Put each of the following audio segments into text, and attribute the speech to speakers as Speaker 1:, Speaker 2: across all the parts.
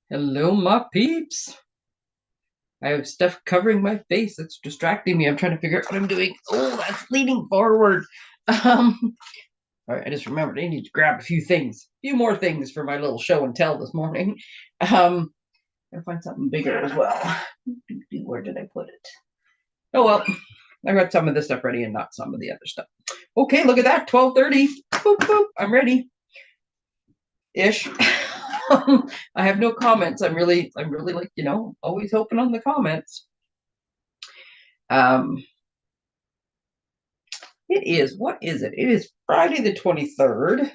Speaker 1: Hello, my peeps. I have stuff covering my face that's distracting me. I'm trying to figure out what I'm doing. Oh, that's leaning forward. Um, all right, I just remembered I need to grab a few more things for my little show and tell this morning. I'll find something bigger as well. Where did I put it? Oh well, I got some of this stuff ready and not some of the other stuff. Okay, look at that, 12:30. Boop, boop. I'm ready. Ish. I have no comments. I'm really like, always hoping on the comments. Um, what is it? It is Friday the 23rd.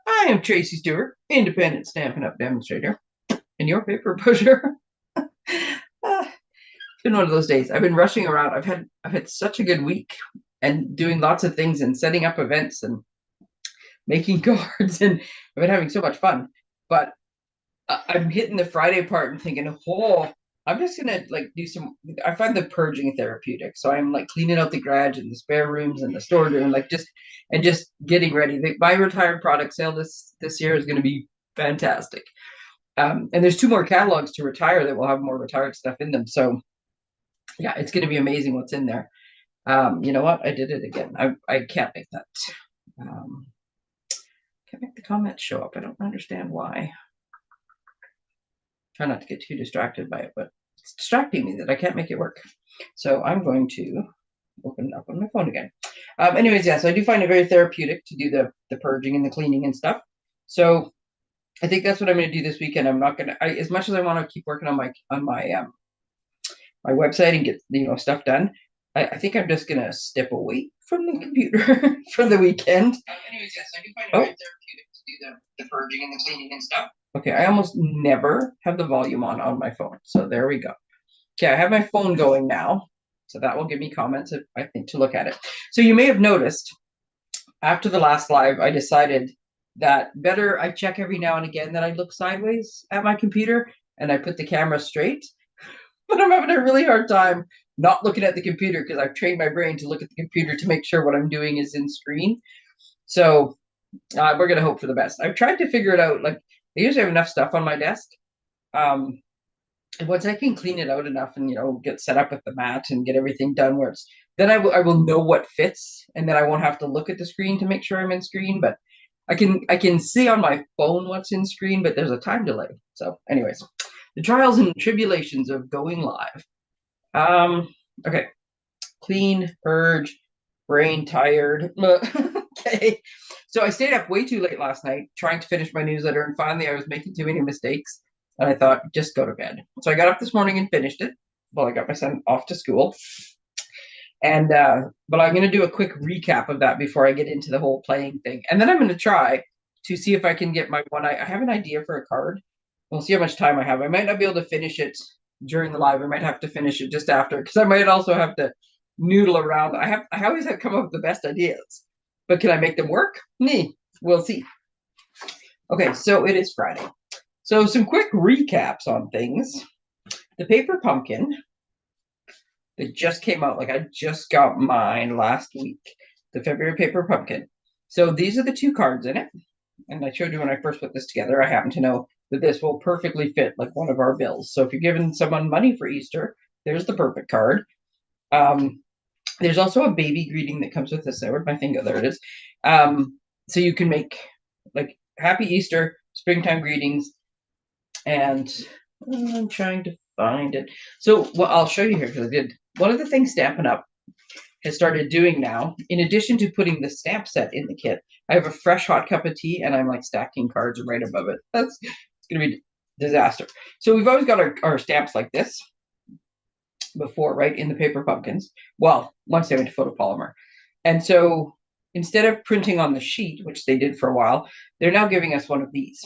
Speaker 1: I am Tracey Stewart, independent Stampin' Up! Demonstrator, and your paper pusher. It's been one of those days. I've been rushing around. I've had such a good week and doing lots of things and setting up events and making cards, and I've been having so much fun. But I'm hitting the Friday part and thinking, oh, I'm just gonna like do some. I find the purging therapeutic, so I'm like cleaning out the garage and the spare rooms and the storeroom, like just getting ready. My retired product sale this year is going to be fantastic. And there's two more catalogs to retire that will have more retired stuff in them. So yeah, it's going to be amazing what's in there. You know what? I did it again. I can't make that. Um, can't make the comments show up. I don't understand why. Try not to get too distracted by it, but it's distracting me that I can't make it work. So I'm going to open it up on my phone again. Anyways, yeah, so I do find it very therapeutic to do the purging and the cleaning and stuff. So I think that's what I'm going to do this weekend. I'm not going to, as much as I want to keep working on my website and get stuff done. I think I'm just going to step away from the computer for the weekend. Anyways, yes, I do find it very therapeutic to do the purging and the cleaning and stuff. Okay, I almost never have the volume on my phone. So there we go. Okay, I have my phone going now. So that will give me comments if I think to look at it. So you may have noticed after the last live, I decided that better I check every now and again that I look sideways at my computer and I put the camera straight. But I'm having a really hard time not looking at the computer because I've trained my brain to look at the computer to make sure what I'm doing is in screen. So we're going to hope for the best. I've tried to figure it out. Like, I usually have enough stuff on my desk. Um, Once I can clean it out enough and get set up with the mat and get everything done where it's then I will know what fits, and then I won't have to look at the screen to make sure I'm in screen. But I can see on my phone what's in screen, but there's a time delay. So anyways, the trials and tribulations of going live. Okay, clean, purge, brain tired. Okay, so I stayed up way too late last night trying to finish my newsletter, and finally I was making too many mistakes, and I thought just go to bed. So I got up this morning and finished it. Well, I got my son off to school, and but I'm going to do a quick recap of that before I get into the whole playing thing, and then I'm going to try to see if I can get my one. I have an idea for a card. We'll see how much time I have. I might not be able to finish it during the live. I might have to finish it just after because I might also have to noodle around. I always have come up with the best ideas, but can I make them work? Me, we'll see. Okay, so it is Friday. So some quick recaps on things. The paper pumpkin that just came out, like I just got mine last week, the February paper pumpkin. So these are the two cards in it. And I showed you when I first put this together, I happen to know that this will perfectly fit like one of our bills. So if you're giving someone money for Easter, there's the perfect card. There's also a baby greeting that comes with this. Where'd my thing go? There it is. So you can make like Happy Easter, springtime greetings, and I'm trying to find it. So well, I'll show you here because I did. One of the things Stampin' Up! Has started doing now, in addition to putting the stamp set in the kit, I have a fresh hot cup of tea and I'm like stacking cards right above it. It's gonna be disaster. So we've always got our stamps like this before, right, in the paper pumpkins. Well, once they went to photopolymer. And so instead of printing on the sheet, which they did for a while, they're now giving us one of these.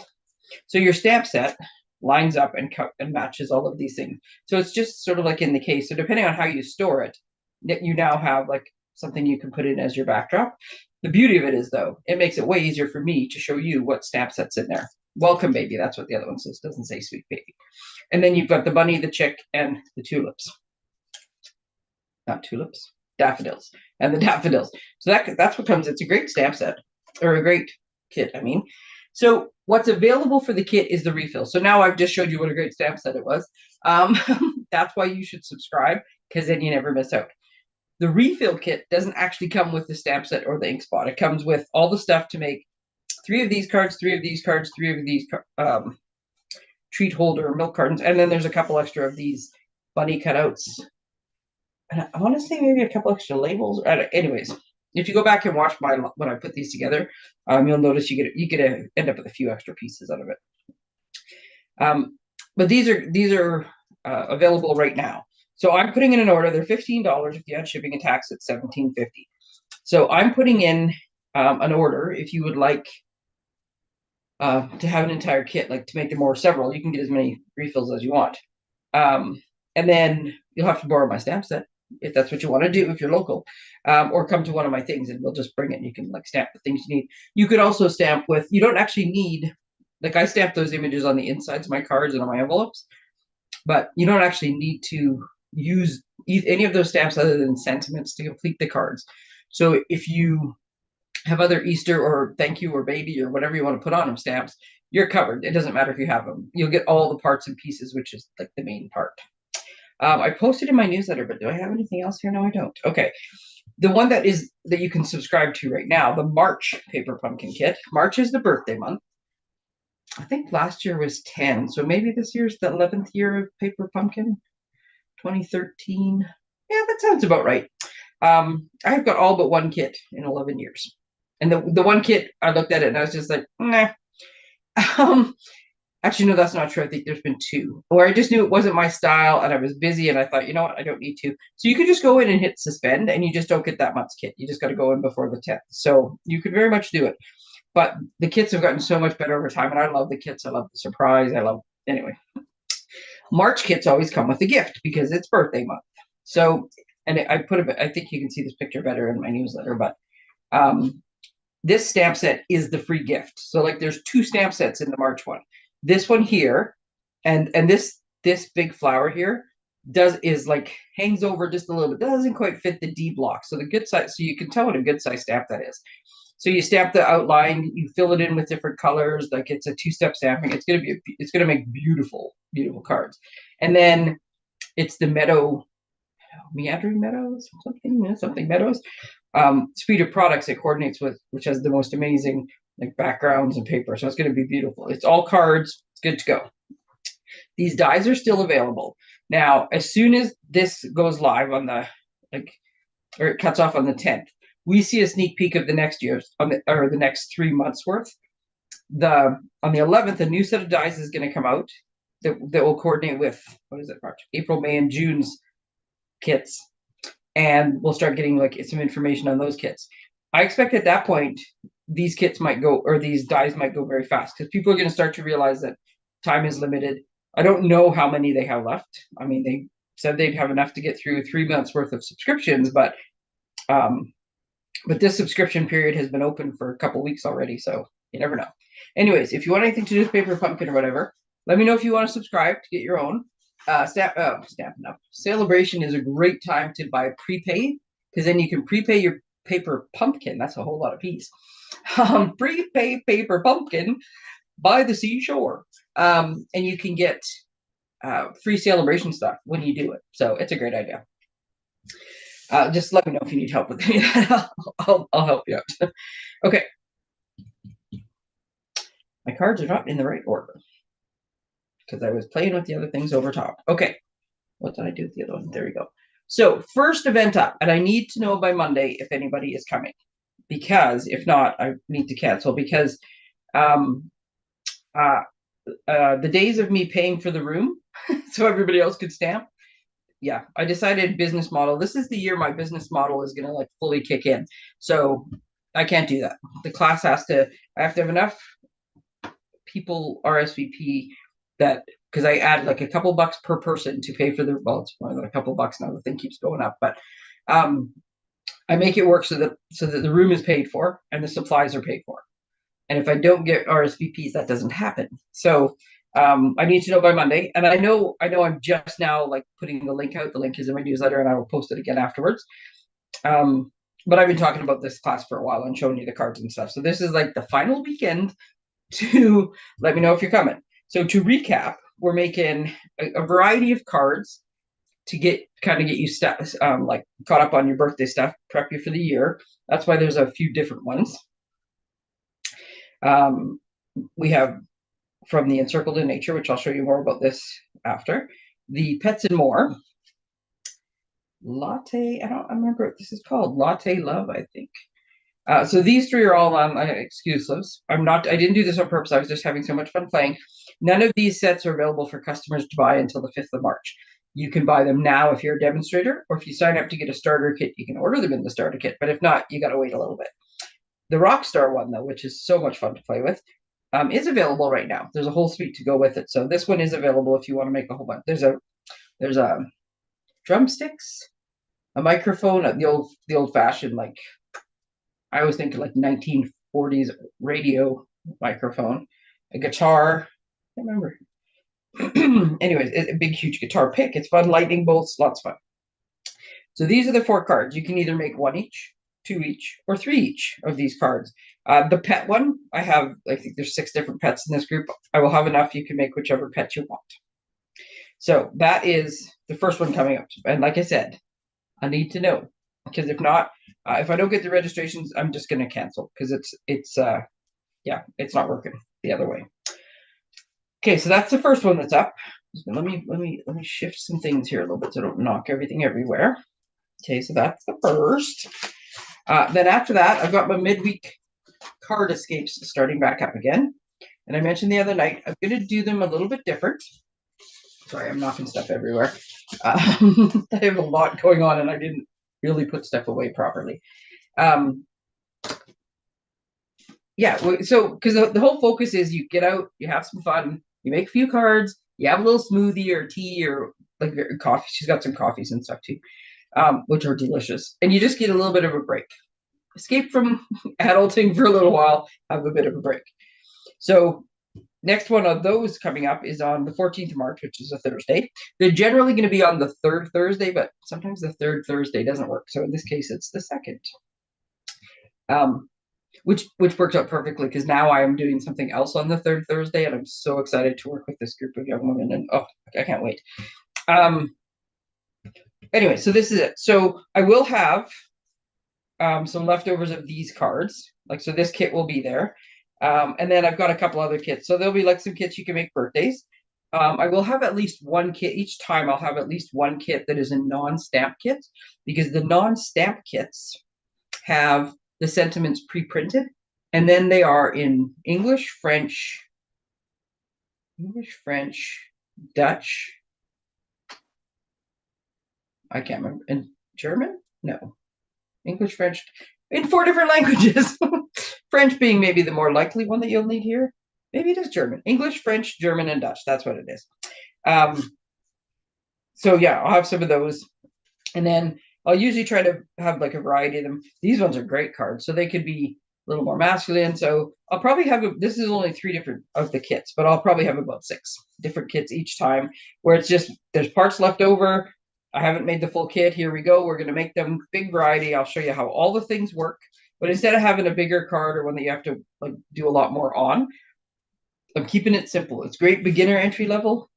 Speaker 1: So your stamp set lines up and matches all of these things. So it's just sort of like in the case. So depending on how you store it, you now have like something you can put in as your backdrop. The beauty of it is, though, it makes it way easier for me to show you what stamp set's in there. Welcome, baby. That's what the other one says. It doesn't say sweet baby. And then you've got the bunny, the chick, and the tulips. Not tulips, daffodils, and the daffodils. So that's what comes. It's a great stamp set, or a great kit, I mean. So What's available for the kit is the refill. So now I've just showed you what a great stamp set it was. That's why you should subscribe, because then you never miss out. The refill kit doesn't actually come with the stamp set or the ink spot. It comes with all the stuff to make 3 of these cards, 3 of these cards, 3 of these treat holder milk cartons, and then there's a couple extra of these bunny cutouts. And I want to say maybe a couple extra labels. Anyways, if you go back and watch when I put these together, you'll notice you get end up with a few extra pieces out of it. But these are available right now. So I'm putting in an order. They're $15. If you add shipping and tax, it's $17.50. So I'm putting in an order. If you would like to have an entire kit, like to make them more several, you can get as many refills as you want. And then you'll have to borrow my stamp set if that's what you want to do, if you're local, or come to one of my things and we'll just bring it and you can like stamp the things you need. You could also stamp with, you don't actually need, like I stamp those images on the insides of my cards and on my envelopes, but you don't actually need to use any of those stamps other than sentiments to complete the cards. So if you have other Easter or thank you or baby or whatever you want to put on them stamps, you're covered. It doesn't matter if you have them. You'll get all the parts and pieces, which is like the main part. I posted in my newsletter, but do I have anything else here? No, I don't. Okay. The one that you can subscribe to right now, the March Paper Pumpkin Kit. March is the birthday month. I think last year was 10, so maybe this year's the 11th year of Paper Pumpkin, 2013. Yeah, that sounds about right. I've got all but one kit in 11 years. And the one kit, I looked at it and I was just like, nah. Actually, no, that's not true. I think there's been 2. Or I just knew it wasn't my style and I was busy and I thought, you know what, I don't need to. So you could just go in and hit suspend and you just don't get that much kit. You just got to go in before the 10th. So you could very much do it. But the kits have gotten so much better over time and I love the kits. I love the surprise. Anyway. March kits always come with a gift because it's birthday month. So, and I think you can see this picture better in my newsletter, but this stamp set is the free gift. So like there's 2 stamp sets in the March one. This one here, and this big flower here is like hangs over just a little bit. Doesn't quite fit the D block. So the good size, so you can tell what a good size stamp that is. So you stamp the outline, you fill it in with different colors. Like it's a 2-step stamping. It's gonna make beautiful, beautiful cards. And then it's the meandering meadows, something meadows. Suite of products it coordinates with, which has the most amazing like backgrounds and paper. So it's going to be beautiful. It's all cards. It's good to go. These dies are still available. Now, as soon as this goes live on or it cuts off on the 10th, we see a sneak peek of the next year's or the next 3 months worth. On the 11th, a new set of dies is going to come out that will coordinate with, what is it, March, April, May, and June's kits. And we'll start getting like some information on those kits. I expect at that point, these kits might go, or these dies might go very fast because people are going to start to realize that time is limited. I don't know how many they have left. I mean, they said they'd have enough to get through 3 months worth of subscriptions, but this subscription period has been open for a couple weeks already, so you never know. Anyways, if you want anything to do with Paper Pumpkin or whatever, let me know if you want to subscribe to get your own. Stampin' Up! Celebration is a great time to buy prepaid because then you can prepay your Paper Pumpkin. That's a whole lot of peas. Prepay Paper Pumpkin by the seashore. And you can get free celebration stuff when you do it. So it's a great idea. Just let me know if you need help with any of that. I'll help you out. Okay. My cards are not in the right order because I was playing with the other things over top. Okay. What did I do with the other one? There we go. So first event up, and I need to know by Monday if anybody is coming, because if not, I need to cancel because the days of me paying for the room so everybody else could stamp. Yeah, I decided business model. This is the year my business model is going to like fully kick in. So I can't do that. The class I have to have enough people RSVP that, because I add like a couple bucks per person to pay for the, well, it's more than a couple bucks now, the thing keeps going up, but I make it work so that the room is paid for and the supplies are paid for. And if I don't get RSVPs, that doesn't happen. So I need to know by Monday. And I know I'm just now like putting the link out. The link is in my newsletter and I will post it again afterwards. But I've been talking about this class for a while and showing you the cards and stuff. So this is like the final weekend to let me know if you're coming. So to recap, we're making a variety of cards to get you like caught up on your birthday stuff, prep you for the year. That's why there's a few different ones. We have from the Encircled in Nature, which I'll show you more about this after. The Pets and More. Latte, I don't remember what this is called. Latte Love, I think. So these three are all on exclusives. I didn't do this on purpose. I was just having so much fun playing. None of these sets are available for customers to buy until the 5th of March. You can buy them now if you're a demonstrator, or if you sign up to get a starter kit, you can order them in the starter kit. But if not, you got to wait a little bit. The Rockstar one, though, which is so much fun to play with, is available right now. There's a whole suite to go with it. So this one is available if you want to make a whole bunch. There's a drumsticks, a microphone, the old fashioned, like I always think like 1940s radio microphone, a guitar. I can't remember. Anyways, it's a big, huge guitar pick. It's fun. Lightning bolts, lots of fun. So these are the 4 cards. You can either make 1 each, 2 each, or 3 each of these cards. The pet one, I think there's 6 different pets in this group. I will have enough. You can make whichever pet you want. So that is the first one coming up. And like I said, I need to know, because if not, if I don't get the registrations, I'm just going to cancel, because it's not working the other way. Okay, so that's the first one that's up. Let me shift some things here a little bit so I don't knock everything everywhere. Okay, so that's the first. Then after that, I've got my midweek card escapes starting back up again. And I mentioned the other night, I'm going to do them a little bit different. Sorry, I'm knocking stuff everywhere. I have a lot going on, and I didn't really put stuff away properly. Yeah, so because the whole focus is you get out, you have some fun, you make a few cards, you have a little smoothie or tea or like coffee. She's got some coffees and stuff too, which are delicious. And you just get a little bit of a break. Escape from adulting for a little while, have a bit of a break. So next one of those coming up is on the 14th of March, which is a Thursday. They're generally going to be on the 3rd Thursday, but sometimes the 3rd Thursday doesn't work. So in this case, it's the 2nd. Which works out perfectly, because now I am doing something else on the 3rd Thursday, and I'm so excited to work with this group of young women, and I can't wait. Anyway, so this is it. So I will have some leftovers of these cards. So this kit will be there. And then I've got a couple other kits. So there'll be like some kits you can make birthdays. I will have at least 1 kit each time. I'll have at least 1 kit that is a non-stamp kit, because the non-stamp kits have the sentiments pre-printed, and then they are in English, French, Dutch. I can't remember. And German? No. English, French, in 4 different languages. French being maybe the more likely one that you'll need here. Maybe it is German. English, French, German, and Dutch. That's what it is. So yeah, I'll have some of those. And then I'll usually try to have like a variety of them. These ones are great cards, so they could be a little more masculine. So I'll probably have, this is only 3 different of the kits, but I'll probably have about 6 different kits each time, where it's just, there's parts left over. I haven't made the full kit. Here we go. We're going to make them big variety. I'll show you how all the things work. But instead of having a bigger card or one that you have to like do a lot more on, I'm keeping it simple. It's great beginner entry level,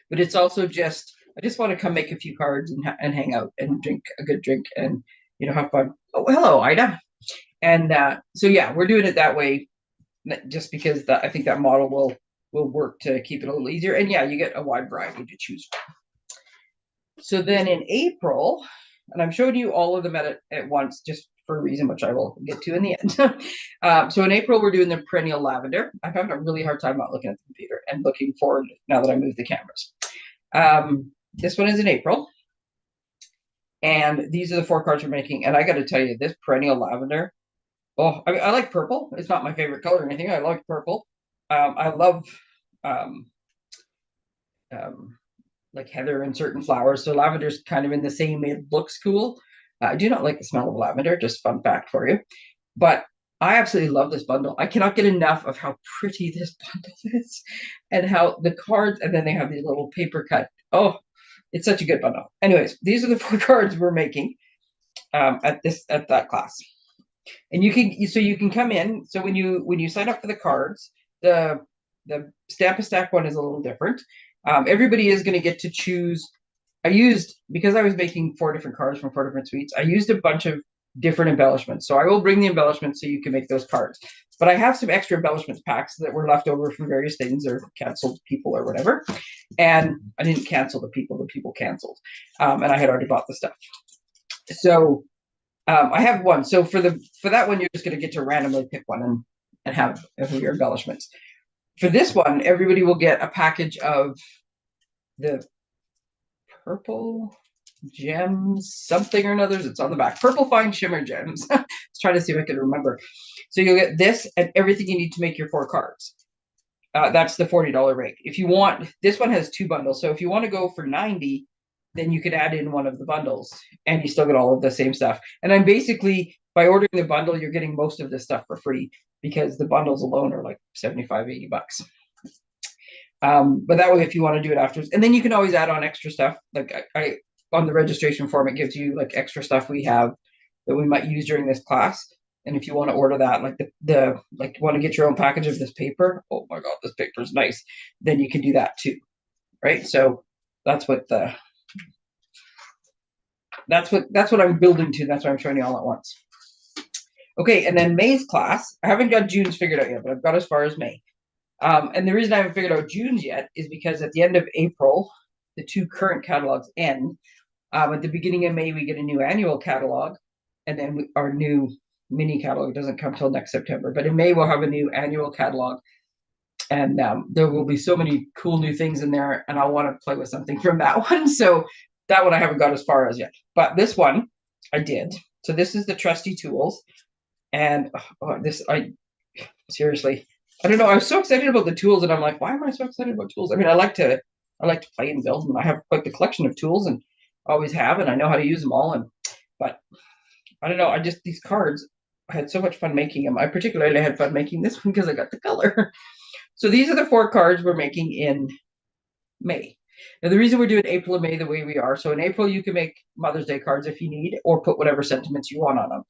Speaker 1: but it's also just, I just want to come make a few cards and hang out and drink a good drink and, have fun. Oh, hello, Ida. And so, yeah, we're doing it that way just because I think that model will work to keep it a little easier. And yeah, you get a wide variety to choose from. So then in April, and I'm showing you all of them at once, just for a reason, which I will get to in the end. So in April, we're doing the perennial lavender. I'm having a really hard time not looking at the computer and looking forward now that I moved the cameras. This one is in April. And these are the 4 cards we're making. And I got to tell you, this perennial lavender, I like purple. It's not my favorite color or anything. I like purple. I love like heather and certain flowers. So lavender's kind of in the same, it looks cool. I do not like the smell of lavender, just fun fact for you. But I absolutely love this bundle. I cannot get enough of how pretty this bundle is and how the cards, and then they have these little paper cut. Oh, it's such a good bundle. Anyways, these are the 4 cards we're making at that class. And you can come in. So when you sign up for the cards, the Stamp a Stack one is a little different. Everybody is going to get to choose. Because I was making 4 different cards from 4 different suites, I used a bunch of different embellishments. So I will bring the embellishments so you can make those cards. But I have some extra embellishments packs that were left over from various things or canceled people or whatever. And I didn't cancel the people canceled. And I had already bought the stuff. So I have one. So for that one, you're just going to get to randomly pick one and have your embellishments. For this one, everybody will get a package of the purple gems, something or another. It's on the back. Purple fine shimmer gems. I was trying to see if I could remember. So you'll get this and everything you need to make your 4 cards. That's the $40 rate. If you want, this one has 2 bundles. So if you want to go for 90, then you could add in one of the bundles and you still get all of the same stuff. And I'm basically, by ordering the bundle, you're getting most of this stuff for free because the bundles alone are like 75, 80 bucks. But that way, if you want to do it afterwards, and then you can always add on extra stuff. Like I on the registration form, it gives you like extra stuff we have that we might use during this class. And if you want to order that, like like want to get your own package of this paper, oh my God, this paper is nice, then you can do that too, right? So that's what I'm building to. That's why I'm showing you all at once. Okay, and then May's class. I haven't got June's figured out yet, but I've got as far as May. And the reason I haven't figured out June's yet is because at the end of April, the 2 current catalogs end. At the beginning of May, we get a new annual catalog, and then our new mini catalog doesn't come till next September. But in May, we'll have a new annual catalog, and there will be so many cool new things in there, and I'll want to play with something from that one. So that one I haven't got as far as yet, but this one I did. So this is the trusty tools, and seriously, I don't know. I was so excited about the tools, and I'm like, why am I so excited about tools? I mean, I like to play and build, and I have quite the collection of tools, and always have, and I know how to use them all. But I don't know. These cards, I had so much fun making them. I particularly had fun making this one because I got the color. So these are the 4 cards we're making in May. Now, the reason we're doing April and May the way we are, so in April, you can make Mother's Day cards if you need, or put whatever sentiments you want on them.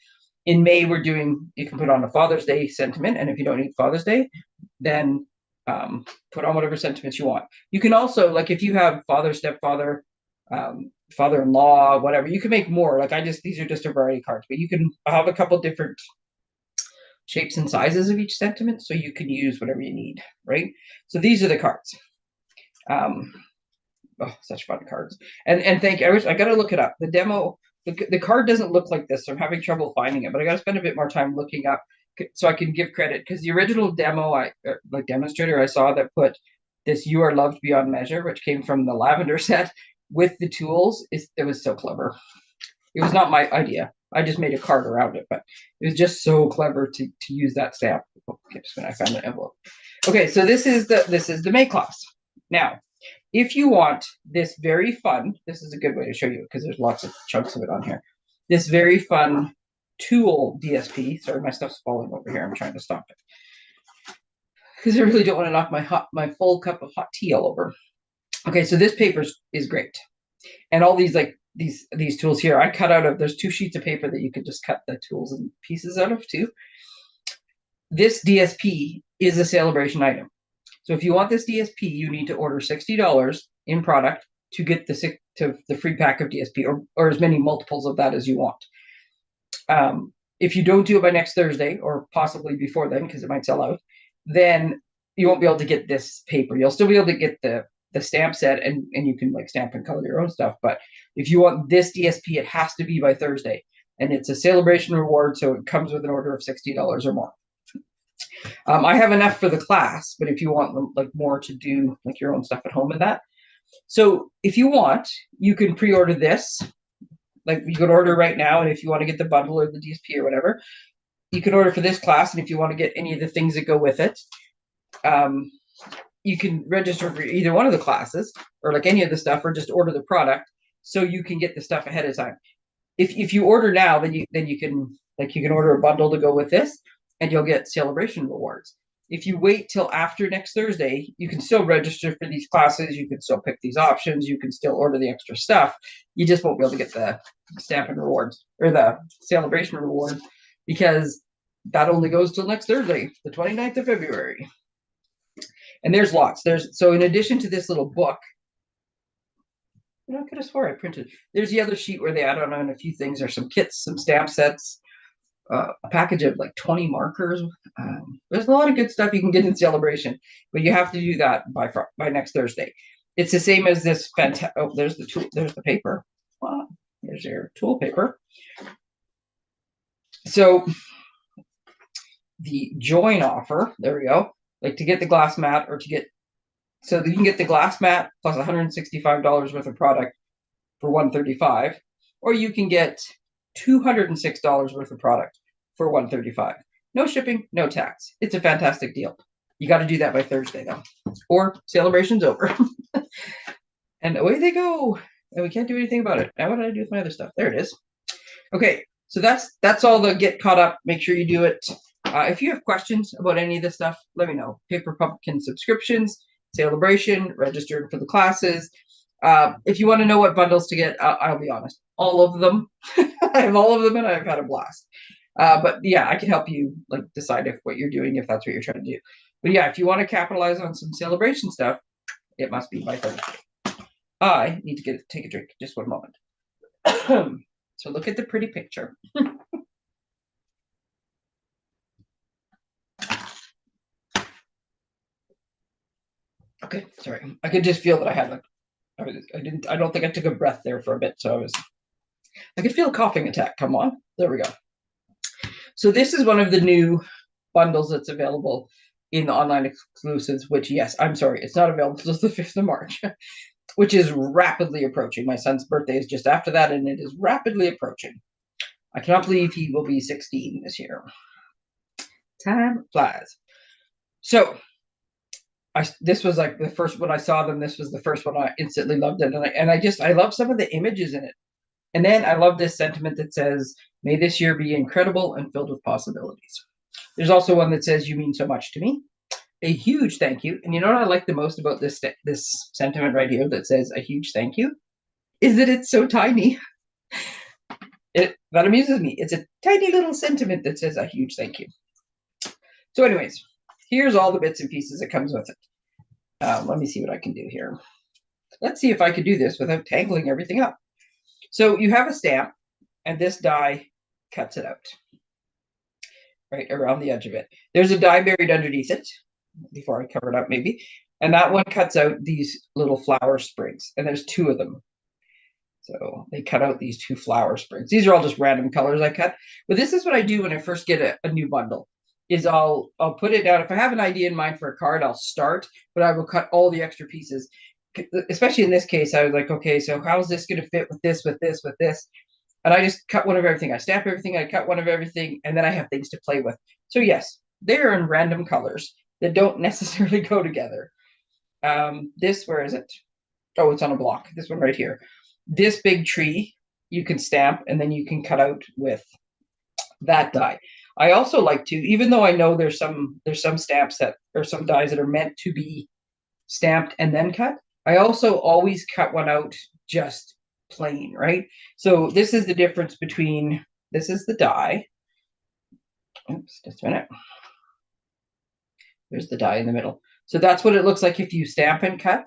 Speaker 1: In May, you can put on a Father's Day sentiment, and if you don't need Father's Day, then put on whatever sentiments you want. You can also, like if you have father, stepfather, father-in-law, whatever, you can make more. Like these are just a variety of cards, but you can have a couple different shapes and sizes of each sentiment, so you can use whatever you need, right? So these are the cards. Such fun cards. And thank you. I gotta look it up. The demo, the card doesn't look like this, so I'm having trouble finding it, but I gotta spend a bit more time looking up so I can give credit, because the original demo, like Demonstrator, I saw that put this "You Are Loved Beyond Measure," which came from the lavender set with the tools. It was so clever. It was not my idea. I just made a card around it, but it was just so clever to use that stamp. Okay, just when I found the envelope. Okay, so this is the May class. Now, if you want this very fun, this is a good way to show you because there's lots of chunks of it on here. This very fun tool DSP. Sorry, my stuff's falling over here. I'm trying to stop it because I really don't want to knock my full cup of hot tea all over. Okay, so this paper is great, and all these these tools here, I cut out of. There's 2 sheets of paper that you could just cut the tools and pieces out of too. This DSP is a celebration item. So if you want this DSP, you need to order $60 in product to get the free pack of DSP, or as many multiples of that as you want. If you don't do it by next Thursday, or possibly before then, because it might sell out, then you won't be able to get this paper. You'll still be able to get the stamp set, and you can like stamp and color your own stuff. But if you want this DSP, it has to be by Thursday. And it's a celebration reward, so it comes with an order of $60 or more. I have enough for the class, but if you want like more to do like your own stuff at home and that. So if you want, you can pre-order this. Like you could order right now, and if you want to get the bundle or the DSP or whatever, you can order for this class. And if you want to get any of the things that go with it, you can register for either one of the classes or like any of the stuff, or just order the product so you can get the stuff ahead of time. If you order now, then you can order a bundle to go with this, and you'll get celebration rewards. If you wait till after next Thursday, you can still register for these classes. You can still pick these options. You can still order the extra stuff. You just won't be able to get the Stampin' rewards or the celebration reward because that only goes till next Thursday, the 29th of February. And there's lots. So in addition to this little book, I could have swore I printed. There's the other sheet where they add on a few things. There's some kits, some stamp sets, a package of like 20 markers. There's a lot of good stuff you can get in Celebration, but you have to do that by next Thursday. It's the same as this fantastic. Oh, there's the tool. There's the paper. Wow, there's your tool paper. So the join offer. There we go. Like to get the glass mat, or to get so that you can get the glass mat plus $165 worth of product for $135, or you can get $206 worth of product for $135. No shipping, no tax. It's a fantastic deal. You got to do that by Thursday though, or Celebration's over. And away they go. And we can't do anything about it. Now what did I do with my other stuff? There it is. Okay, so that's all the get caught up. Make sure you do it. If you have questions about any of this stuff, let me know. Paper Pumpkin subscriptions, Celebration, registering for the classes. If you want to know what bundles to get, I'll be honest. All of them. I have all of them and I've had a blast. But yeah, I can help you like decide if what you're doing, if that's what you're trying to do. But yeah, if you want to capitalize on some Celebration stuff, it must be by Thursday. I need to take a drink. Just one moment. So look at the pretty picture. Okay, sorry. I could just feel that I had like I don't think I took a breath there for a bit, so I could feel a coughing attack. Come on. There we go. So this is one of the new bundles that's available in the online exclusives, which, yes, I'm sorry, it's not available until the 5th of March, which is rapidly approaching. My son's birthday is just after that, and it is rapidly approaching. I cannot believe he will be 16 this year. Time flies. So this was like the first, when I saw them, this was the first one. I instantly loved it. And I love some of the images in it. And then I love this sentiment that says, may this year be incredible and filled with possibilities. There's also one that says, you mean so much to me. A huge thank you. And you know what I like the most about this sentiment right here that says a huge thank you? Is that it's so tiny. That amuses me. It's a tiny little sentiment that says a huge thank you. So anyways, here's all the bits and pieces that comes with it. Let me see what I can do here. Let's see if I could do this without tangling everything up. So you have a stamp, and this die cuts it out, right around the edge of it. There's a die buried underneath it, before I cover it up maybe, and that one cuts out these little flower sprigs, and there's 2 of them. So they cut out these 2 flower sprigs. These are all just random colors I cut. But this is what I do when I first get a new bundle, is I'll put it down. If I have an idea in mind for a card, I'll start, but I will cut all the extra pieces. Especially in this case, I was like, okay, so how is this going to fit with this, with this, with this? And I just cut one of everything. I stamp everything, I cut one of everything, and then I have things to play with. So yes, they're in random colors that don't necessarily go together. This, where is it? Oh, it's on a block. This one right here. This big tree, you can stamp, and then you can cut out with that die. I also like to, even though I know there's some stamps that, or some dies that are meant to be stamped and then cut, I also always cut one out just plain, right? So this is the difference between, this is the die. Oops, just a minute. There's the die in the middle. So that's what it looks like if you stamp and cut.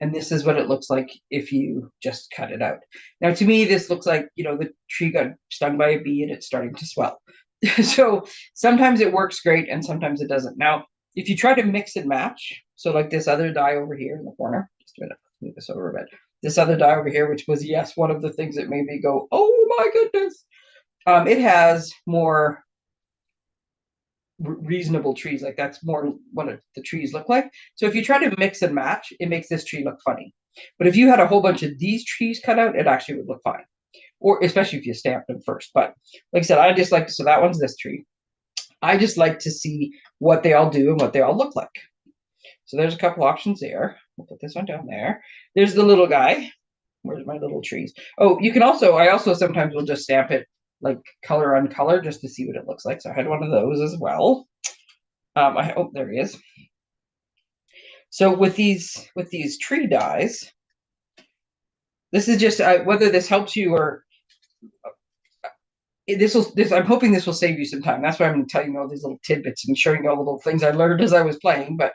Speaker 1: And this is what it looks like if you just cut it out. Now, to me, this looks like, the tree got stung by a bee and it's starting to swell. So sometimes it works great and sometimes it doesn't. Now, if you try to mix and match, so like this other die over here in the corner, just a minute, move this over a bit. This other die over here, which was, yes, one of the things that made me go, oh my goodness. It has more reasonable trees. Like that's more what the trees look like. So if you try to mix and match, it makes this tree look funny. But if you had a whole bunch of these trees cut out, it actually would look fine. Or especially if you stamped them first. But like I said, I just like to, so that one's this tree. I just like to see what they all do and what they all look like. So there's a couple options there. We'll put this one down there. There's the little guy. Where's my little trees? Oh, you can also, I also sometimes will just stamp it like color on color just to see what it looks like. So I had one of those as well. Oh, there he is. So with these tree dies, this is just whether this helps you or I'm hoping this will save you some time. That's why I'm going to tell you all these little tidbits and showing you all the little things I learned as I was playing. But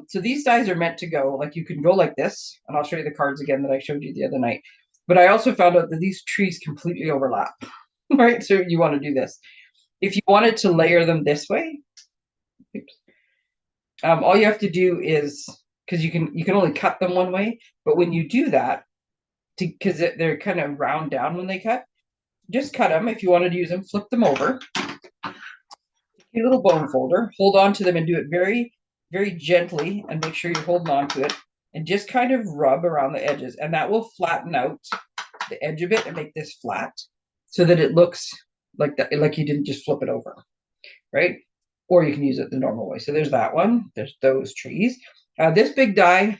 Speaker 1: so these dies are meant to go, like you can go like this, and I'll show you the cards again that I showed you the other night. But I also found out that these trees completely overlap, right? So you want to do this. If you wanted to layer them this way, all you have to do is, because you can only cut them one way, but when you do that, because they're kind of round down when they cut, just cut them. If you wanted to use them, flip them over. Your little bone folder, hold on to them and do it very, very gently, and make sure you're holding on to it, and just kind of rub around the edges, and that will flatten out the edge of it and make this flat so that it looks like that, like you didn't just flip it over, right? Or you can use it the normal way. So there's that one. There's those trees. This big die,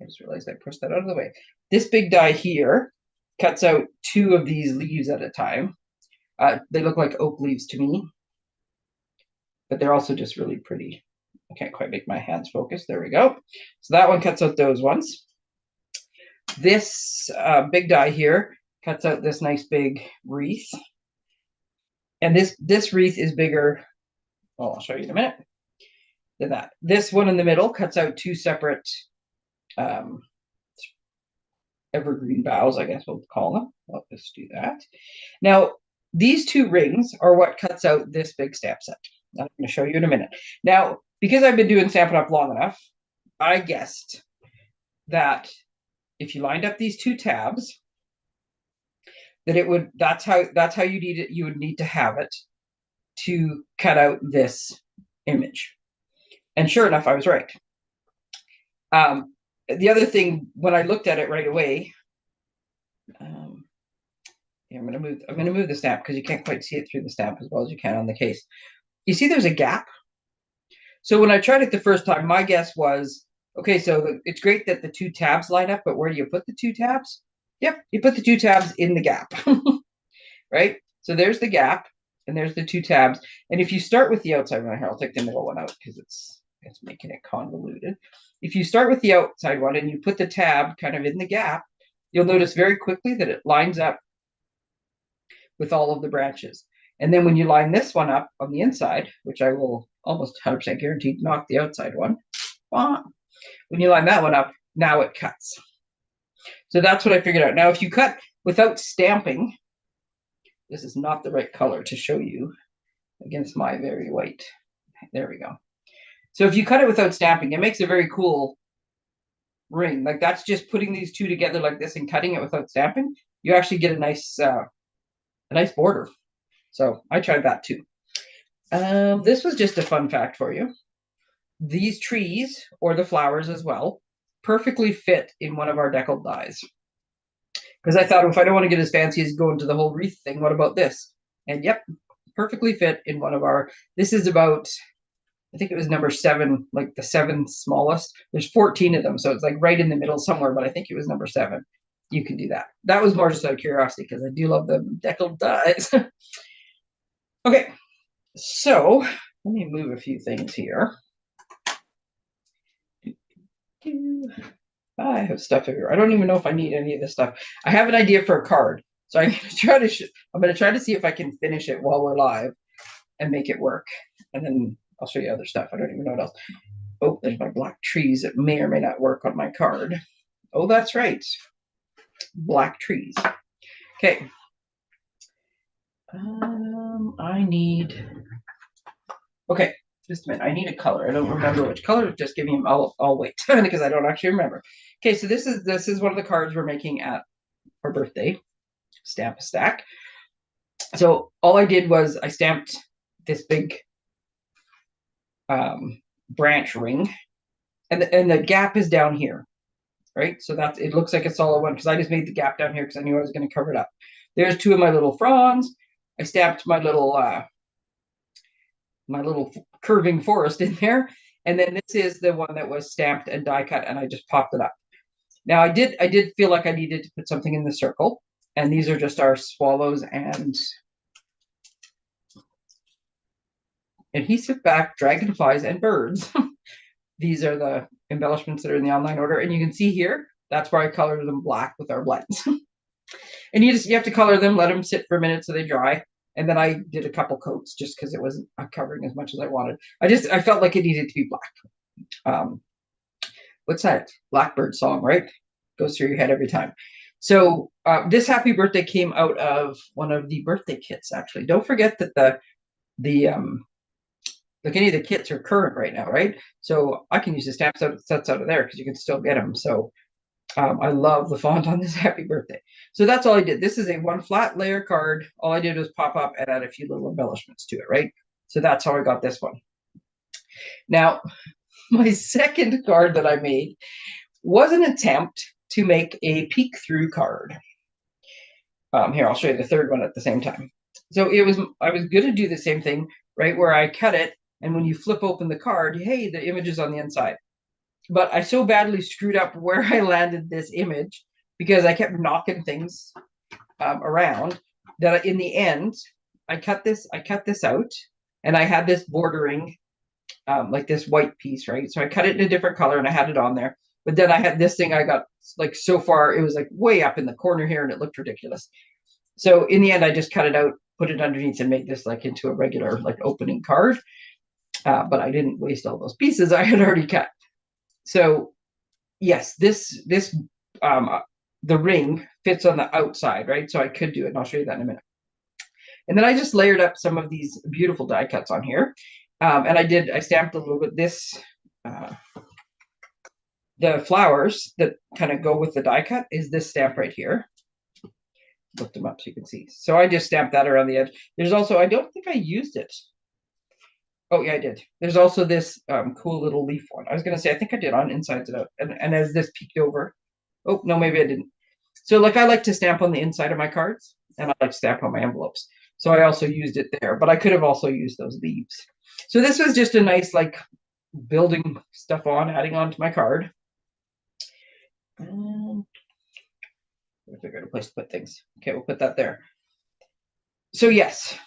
Speaker 1: I just realized I pushed that out of the way. This big die here cuts out 2 of these leaves at a time. They look like oak leaves to me, but they're also just really pretty. I can't quite make my hands focus. There we go. So that one cuts out those ones. This big die here cuts out this nice big wreath. And this wreath is bigger, well, I'll show you in a minute, than that. This one in the middle cuts out 2 separate evergreen boughs, I guess we'll call them. I'll just do that. Now, these 2 rings are what cuts out this big stamp set. I'm going to show you in a minute. Now, because I've been doing Stampin' Up! Long enough, I guessed that if you lined up these 2 tabs, that it would, that's how you need it, you would need to have it to cut out this image. And sure enough, I was right. The other thing, when I looked at it right away, I'm going to move the stamp because you can't quite see it through the stamp as well as you can on the case. You see there's a gap. So when I tried it the first time, my guess was, okay, so it's great that the 2 tabs line up, but where do you put the 2 tabs? Yep, you put the 2 tabs in the gap, right? So there's the gap, and there's the 2 tabs. And if you start with the outside one here, I'll take the middle one out because it's making it convoluted. If you start with the outside one and you put the tab kind of in the gap, you'll notice very quickly that it lines up with all of the branches. And then when you line this one up on the inside, which I will almost 100% guarantee knock the outside one, when you line that one up, now it cuts. So that's what I figured out. Now, if you cut without stamping, this is not the right color to show you against my very white. There we go. So if you cut it without stamping, it makes a very cool ring. Like that's just putting these 2 together like this and cutting it without stamping. You actually get a nice border. So I tried that too. This was just a fun fact for you. These trees, or the flowers as well, perfectly fit in one of our deckled dies. Because I thought, if I don't want to get as fancy as going to the whole wreath thing, what about this? And yep, perfectly fit in one of our, this is about, I think it was number 7, like the 7th smallest. There's 14 of them, so it's like right in the middle somewhere, but I think it was number 7. You can do that. That was more just out of curiosity because I do love the deckled dies. Okay, so let me move a few things here. I have stuff everywhere. I don't even know if I need any of this stuff. I have an idea for a card, so I'm going to try to see if I can finish it while we're live and make it work, and then I'll show you other stuff. I don't even know what else. Oh, there's my black trees. It may or may not work on my card. Oh, that's right. Black trees. Okay. I need. Okay, just a minute. I need a color. I don't remember which color. Just give me. I'll wait because I don't actually remember. Okay, so this is one of the cards we're making at our birthday. Stamp a stack. So all I did was I stamped this big branch ring, and the gap is down here, right? So that's, it looks like a solid one because I just made the gap down here because I knew I was going to cover it up. There's 2 of my little fronds. I stamped my little curving forest in there, and then this is the one that was stamped and die cut, and I just popped it up. Now I did feel like I needed to put something in the circle, and these are just our swallows and adhesive back dragonflies and birds. These are the embellishments that are in the online order, and you can see here that's where I colored them black with our blends. And you have to color them, let them sit for a minute so they dry. And then I did a couple coats just because it wasn't covering as much as I wanted. I felt like it needed to be black. What's that Blackbird song, right? Goes through your head every time. So this happy birthday came out of one of the birthday kits, actually. Don't forget that the like any of the kits are current right now, right? So I can use the stamp sets out of there because you can still get them. So I love the font on this happy birthday. So that's all I did. This is a one flat layer card. All I did was pop up and add a few little embellishments to it, right? So that's how I got this one. Now, my second card that I made was an attempt to make a peek through card. Here, I'll show you the third one at the same time. So I was going to do the same thing, right, where I cut it, and when you flip open the card, hey, the image is on the inside. But I so badly screwed up where I landed this image because I kept knocking things around that in the end, I cut this out, and I had this bordering like this white piece, right? So I cut it in a different color and I had it on there. But then I had this thing I got like so far, it was like way up in the corner here and it looked ridiculous. So in the end, I just cut it out, put it underneath and made this like into a regular like opening card. But I didn't waste all those pieces I had already cut. So yes, this the ring fits on the outside, right? So I could do it and I'll show you that in a minute. And then I just layered up some of these beautiful die cuts on here. And I stamped a little bit this, the flowers that kind of go with the die cut is this stamp right here. Lift them up so you can see. So I just stamped that around the edge. There's also, I don't think I used it. Oh yeah, I did. There's also this cool little leaf one. I was going to say, I think I did on Insides It Out. And as this peeked over, oh, no, maybe I didn't. So like I like to stamp on the inside of my cards and I like to stamp on my envelopes. So I also used it there, but I could have also used those leaves. So this was just a nice like building stuff on, adding on to my card. And I figure out a place to put things. Okay, we'll put that there. So yes,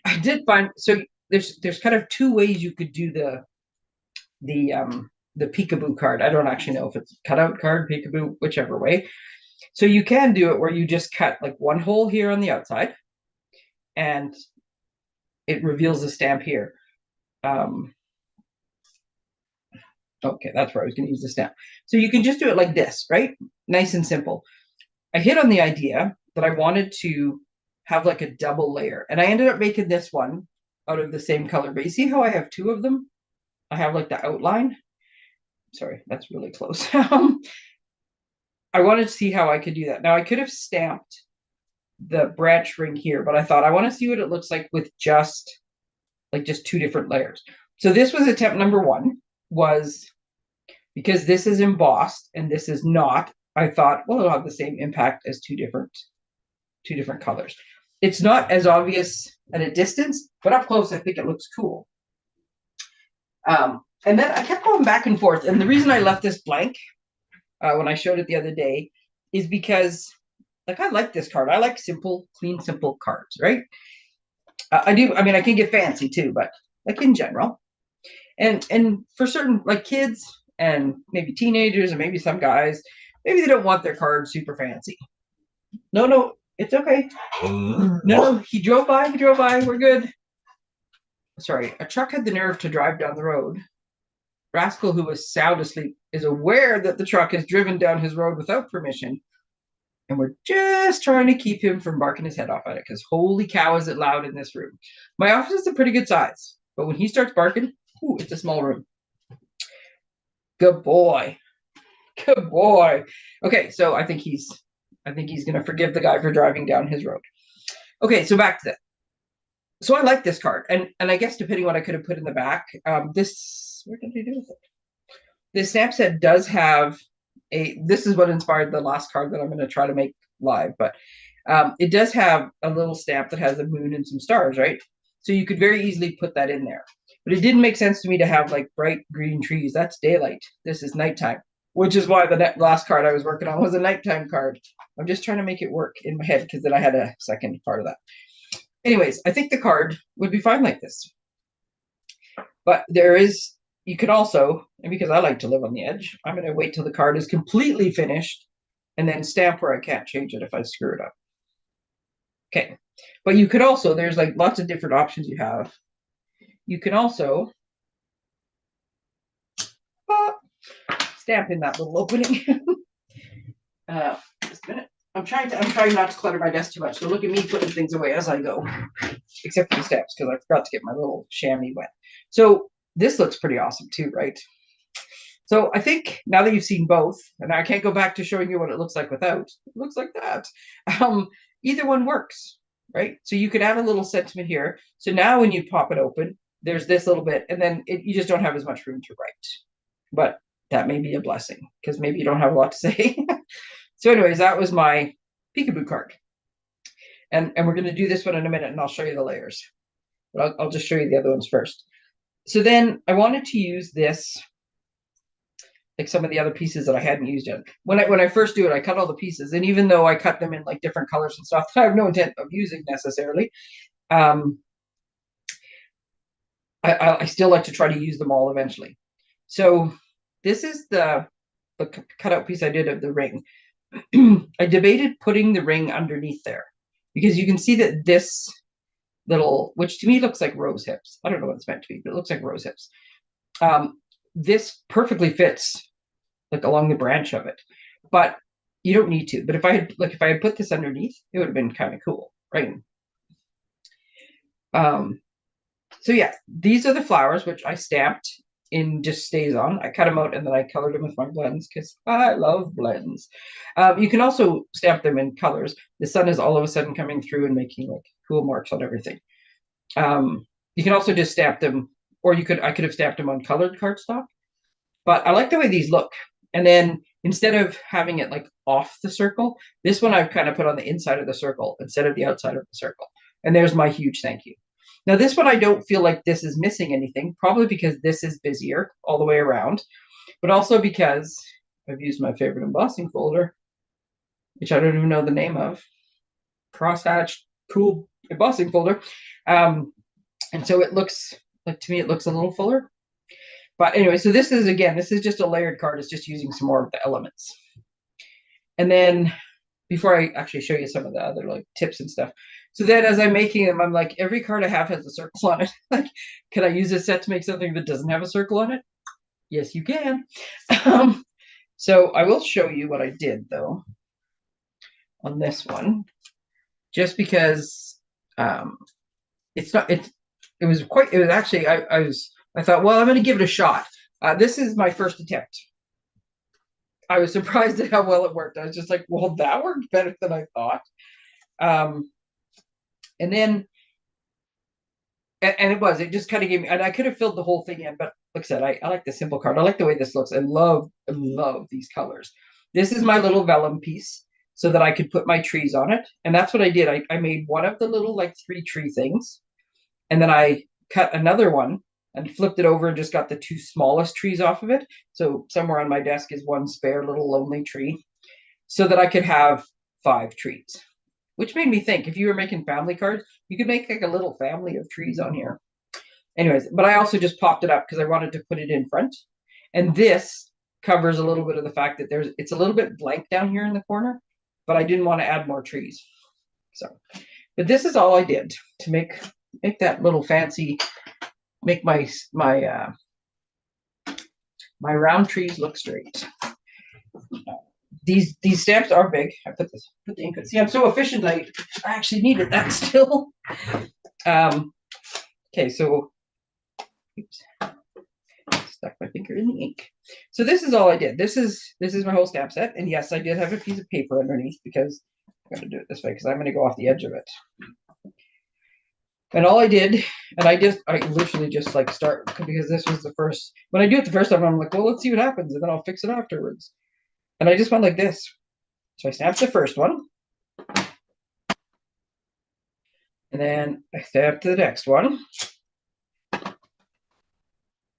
Speaker 1: I did find, so there's kind of two ways you could do the peekaboo card. I don't actually know if it's cutout card, peekaboo, whichever way. So you can do it where you just cut like one hole here on the outside and it reveals the stamp here. Okay, that's where I was going to use the stamp. So you can just do it like this, right? Nice and simple. I hit on the idea that I wanted to have like a double layer. And I ended up making this one out of the same color. But you see how I have two of them? I have like the outline. Sorry, that's really close. I wanted to see how I could do that. Now I could have stamped the branch ring here, but I thought I want to see what it looks like with just two different layers. So this was attempt number one, was because this is embossed and this is not, I thought, well, it'll have the same impact as two different colors. It's not as obvious at a distance, but up close, I think it looks cool. And then I kept going back and forth. And the reason I left this blank when I showed it the other day is because like I like this card. I like simple, clean, simple cards, right? I do. I mean, I can get fancy too, but like in general. And for certain like kids and maybe teenagers and maybe some guys, maybe they don't want their cards super fancy. No, it's okay. No, he drove by. We're good. Sorry, a truck had the nerve to drive down the road. Rascal, who was sound asleep, is aware that the truck has driven down his road without permission. And we're just trying to keep him from barking his head off at it because holy cow, is it loud in this room. My office is a pretty good size, but when he starts barking, ooh, it's a small room. Good boy. Good boy. Okay, so I think he's going to forgive the guy for driving down his road. Okay, so back to that. So I like this card, and I guess depending what I could have put in the back, this, where did I do with it? This stamp set does have this is what inspired the last card that I'm going to try to make live, but it does have a little stamp that has a moon and some stars, right? So you could very easily put that in there. But it didn't make sense to me to have like bright green trees. That's daylight. This is nighttime, which is why the last card I was working on was a nighttime card. I'm just trying to make it work in my head because then I had a second part of that. Anyways, I think the card would be fine like this. But you could also, and because I like to live on the edge, I'm going to wait till the card is completely finished and then stamp where I can't change it if I screw it up. Okay, but you could also, there's like lots of different options you have. You can also stamp in that little opening. Just a minute. I'm trying not to clutter my desk too much. So look at me putting things away as I go, except for the stamps because I forgot to get my little chamois wet. So this looks pretty awesome too, right? So I think now that you've seen both, and I can't go back to showing you what it looks like without, it looks like that. Either one works, right? So you could add a little sentiment here. So now when you pop it open, there's this little bit, and then you just don't have as much room to write. But that may be a blessing because maybe you don't have a lot to say. So anyways, that was my peekaboo card. And we're going to do this one in a minute, and I'll show you the layers. But I'll just show you the other ones first. So then I wanted to use this, like some of the other pieces that I hadn't used yet. When I first do it, I cut all the pieces. And even though I cut them in like different colors and stuff that I have no intent of using necessarily, I still like to try to use them all eventually. So this is the cutout piece I did of the ring. I debated putting the ring underneath there because you can see that this little, which to me looks like rose hips. I don't know what it's meant to be, but it looks like rose hips. This perfectly fits like along the branch of it, but you don't need to. But if I had put this underneath, it would have been kind of cool, right? So yeah, these are the flowers which I stamped in just StazOn. I cut them out and then I colored them with my blends because I love blends. You can also stamp them in colors. The sun is all of a sudden coming through and making like cool marks on everything. You can also just stamp them, or I could have stamped them on colored cardstock. But I like the way these look. And then instead of having it like off the circle, this one I've kind of put on the inside of the circle instead of the outside of the circle. And there's my huge thank you. Now this one, I don't feel like this is missing anything, probably because this is busier all the way around, but also because I've used my favorite embossing folder, which I don't even know the name of, crosshatch cool embossing folder. And so it looks like, to me, it looks a little fuller. But anyway, so this is just a layered card. It's just using some more of the elements. And then before I actually show you some of the other like tips and stuff. So then as I'm making them, I'm like, every card I have has a circle on it. Like, can I use a set to make something that doesn't have a circle on it? Yes, you can. So I will show you what I did though on this one, just because it was actually, I thought, well, I'm going to give it a shot. This is my first attempt. I was surprised at how well it worked. I was just like, well, that worked better than I thought. And then, it just kind of gave me, and I could have filled the whole thing in, but like I said, I like the simple card. I like the way this looks. I love these colors. This is my little vellum piece so that I could put my trees on it. And that's what I did. I made one of the little like 3 tree things. And then I cut another one and flipped it over and just got the 2 smallest trees off of it. So somewhere on my desk is one spare little lonely tree so that I could have 5 trees, which made me think if you were making family cards, you could make like a little family of trees on here. Anyways, but I also just popped it up because I wanted to put it in front. And this covers a little bit of the fact that it's a little bit blank down here in the corner, but I didn't want to add more trees. So, but this is all I did to make that little fancy, make my round trees look straight. These stamps are big. I put the ink. See, I'm so efficient. I actually needed that still. Okay, so oops, stuck my finger in the ink. So this is all I did. This is my whole stamp set, and yes, I did have a piece of paper underneath because I'm going to do it this way because I'm going to go off the edge of it. And all I did, and I literally just like start, because this was the first, when I do it the first time, I'm like, well, let's see what happens, and then I'll fix it afterwards. And I just went like this. So I stamped the first one. And then I stamped the next one. And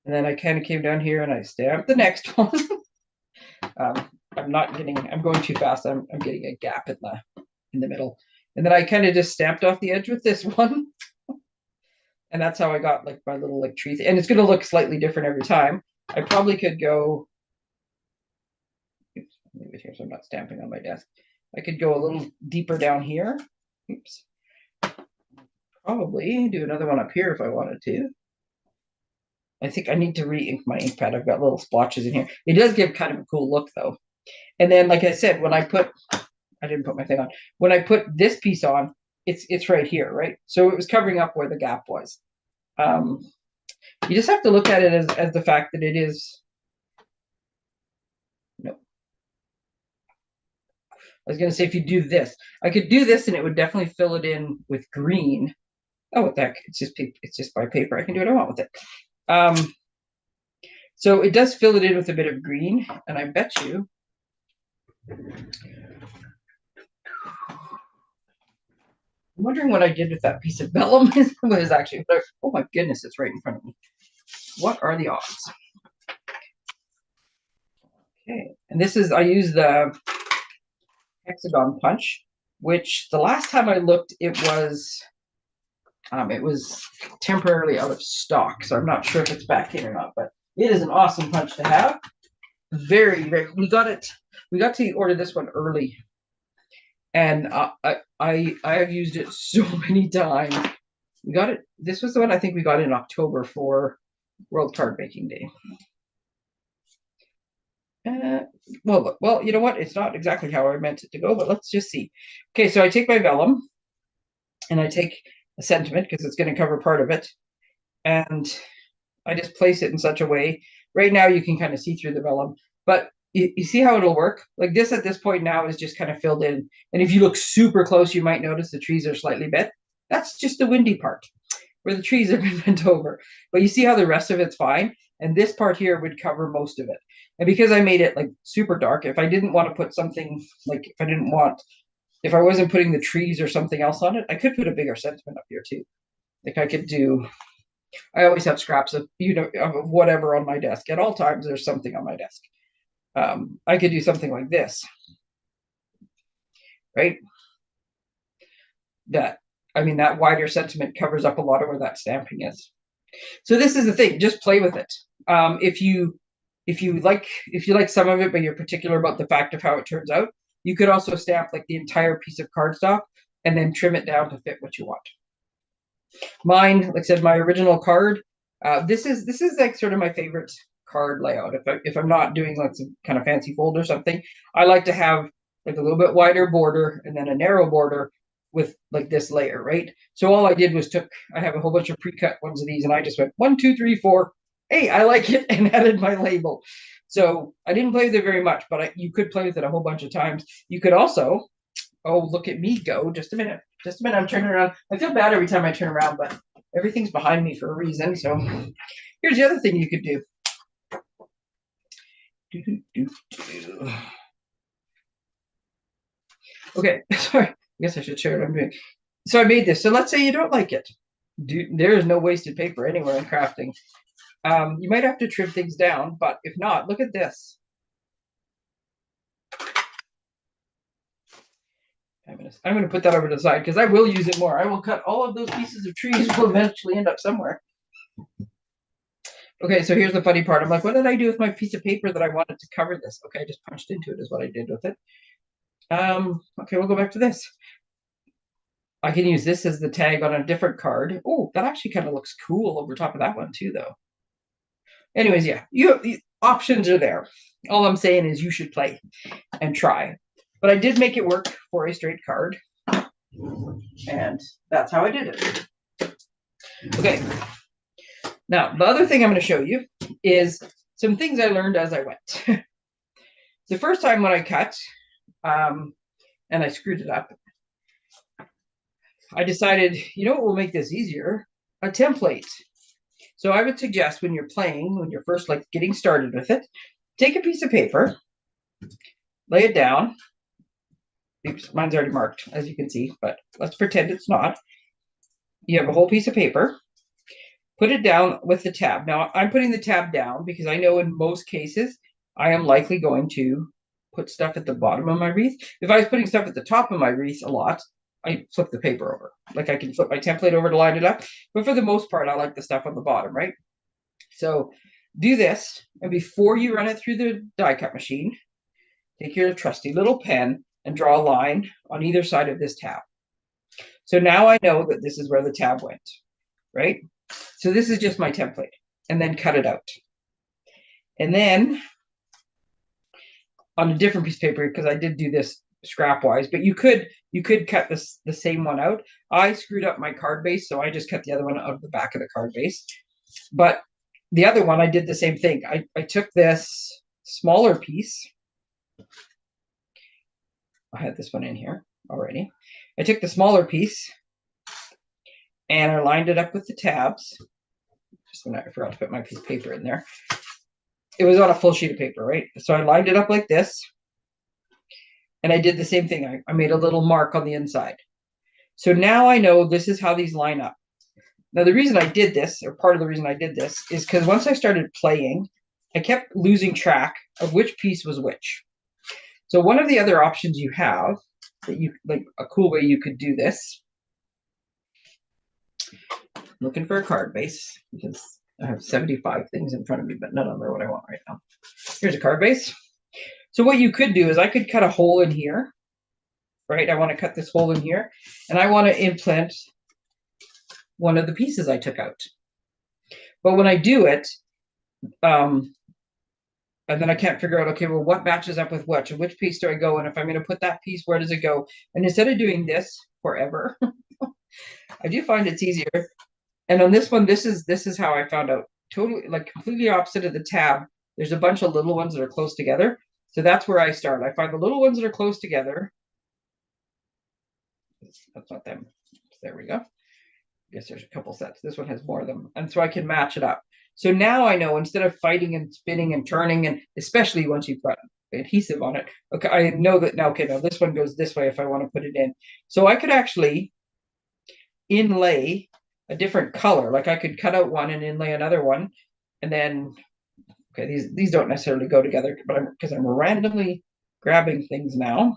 Speaker 1: then I kind of came down here and I stamped the next one. I'm going too fast. I'm getting a gap in the middle. And then I kind of just stamped off the edge with this one. And that's how I got like my little like tree. And it's going to look slightly different every time. I probably could go, Leave it here so I'm not stamping on my desk. I could go a little deeper down here. Oops. Probably do another one up here if I wanted to. I think I need to re-ink my ink pad. I've got little splotches in here. It does give kind of a cool look though. And then, like I said, when I didn't put my thing on. When I put this piece on, it's right here, right? So it was covering up where the gap was. You just have to look at it as the fact that it is. No. I was going to say if you do this, I could do this and it would definitely fill it in with green. Oh, what the heck? It's just by paper. I can do what I want with it. So it does fill it in with a bit of green, and I bet you. I'm wondering what I did with that piece of vellum. Was actually, oh my goodness, it's right in front of me. What are the odds? Okay, and this is, I use the hexagon punch, which the last time I looked, it was temporarily out of stock, so I'm not sure if it's back in or not, but it is an awesome punch to have. Very, very, we got to order this one early, and I have used it so many times. We got it, this was the one I think we got in October for World Card Making Day. Well, you know what? It's not exactly how I meant it to go, but let's just see. Okay, so I take my vellum, and I take a sentiment, because it's going to cover part of it, and I just place it in such a way. Right now, you can kind of see through the vellum, but you see how it'll work? Like this at this point now is just kind of filled in. And if you look super close, you might notice the trees are slightly bent. That's just the windy part, where the trees have been bent over. But you see how the rest of it's fine? And this part here would cover most of it. And because I made it like super dark, if I didn't want to put something, like if I wasn't putting the trees or something else on it, I could put a bigger sentiment up here too. Like I always have scraps of, of whatever on my desk. At all times, there's something on my desk. I could do something like this, right? That wider sentiment covers up a lot of where that stamping is. So this is the thing, just play with it. If you like some of it, but you're particular about the fact of how it turns out, you could also stamp like the entire piece of cardstock and then trim it down to fit what you want. Mine, like I said, my original card. This is like sort of my favorite card layout. If I'm not doing like some kind of fancy fold or something, I like to have like a little bit wider border and then a narrow border with like this layer, right? So all I did was I have a whole bunch of pre-cut ones of these, and I just went 1, 2, 3, 4. Hey, I like it, and added my label. So I didn't play with it very much, but you could play with it a whole bunch of times. You could also, oh, look at me go. Just a minute. I'm turning around. I feel bad every time I turn around, but everything's behind me for a reason. So here's the other thing you could do. Okay, sorry. I guess I should share what I'm doing. So I made this. So let's say you don't like it. There is no wasted paper anywhere in crafting. You might have to trim things down, but if not, look at this. I'm going to put that over to the side because I will use it more. I will cut all of those pieces of trees will eventually end up somewhere. Okay, so here's the funny part. I'm like, what did I do with my piece of paper that I wanted to cover this? Okay, I just punched into it is what I did with it. Okay, we'll go back to this. I can use this as the tag on a different card. Oh, that actually kind of looks cool over top of that one too, though. Anyways, yeah, options are there. All I'm saying is you should play and try. But I did make it work for a straight card. And that's how I did it. Okay. Now, the other thing I'm going to show you is some things I learned as I went. The first time when I cut, and I screwed it up, I decided, you know what will make this easier? A template. So I would suggest when you're playing, when you're first like getting started with it, take a piece of paper, lay it down. Oops, mine's already marked, as you can see, but let's pretend it's not. You have a whole piece of paper. Put it down with the tab. Now, I'm putting the tab down because I know in most cases, I am likely going to put stuff at the bottom of my wreath. If I was putting stuff at the top of my wreath a lot, I flip the paper over. Like I can flip my template over to line it up. But for the most part, I like the stuff on the bottom, right? So do this. And before you run it through the die cut machine, take your trusty little pen and draw a line on either side of this tab. So now I know that this is where the tab went, right? So this is just my template, and then cut it out. And then on a different piece of paper, because I did do this scrap wise, but you could cut this the same one out. I screwed up my card base, so I just cut the other one out of the back of the card base. But the other one, I did the same thing. I took this smaller piece. I had this one in here already. I took the smaller piece and I lined it up with the tabs. Just when I forgot to put my piece of paper in there. It was on a full sheet of paper, right? So I lined it up like this. And I did the same thing. I made a little mark on the inside. So now I know this is how these line up. Now, the reason I did this, or part of the reason I did this, is because once I started playing, I kept losing track of which piece was which. So one of the other options you have, that you like a cool way you could do this, I'm looking for a card base, because I have 75 things in front of me, but none of them are what I want right now. Here's a card base. So what you could do is I could cut a hole in here, right? I want to cut this hole in here, and I want to implant one of the pieces I took out. But when I do it, and then I can't figure out, okay, well, what matches up with what, and which piece do I go? And if I'm going to put that piece, where does it go? And instead of doing this forever, I do find it's easier. And on this one, this is how I found out. Totally, like completely opposite of the tab. There's a bunch of little ones that are close together. So that's where I start. I find the little ones that are close together. That's not them. There we go. I guess there's a couple sets. This one has more of them. And so I can match it up. So now I know, instead of fighting and spinning and turning, and especially once you've got adhesive on it, okay, I know that now, okay, now this one goes this way if I want to put it in. So I could actually inlay a different color. Like I could cut out one and inlay another one. And then, okay, these don't necessarily go together, but because I'm randomly grabbing things now.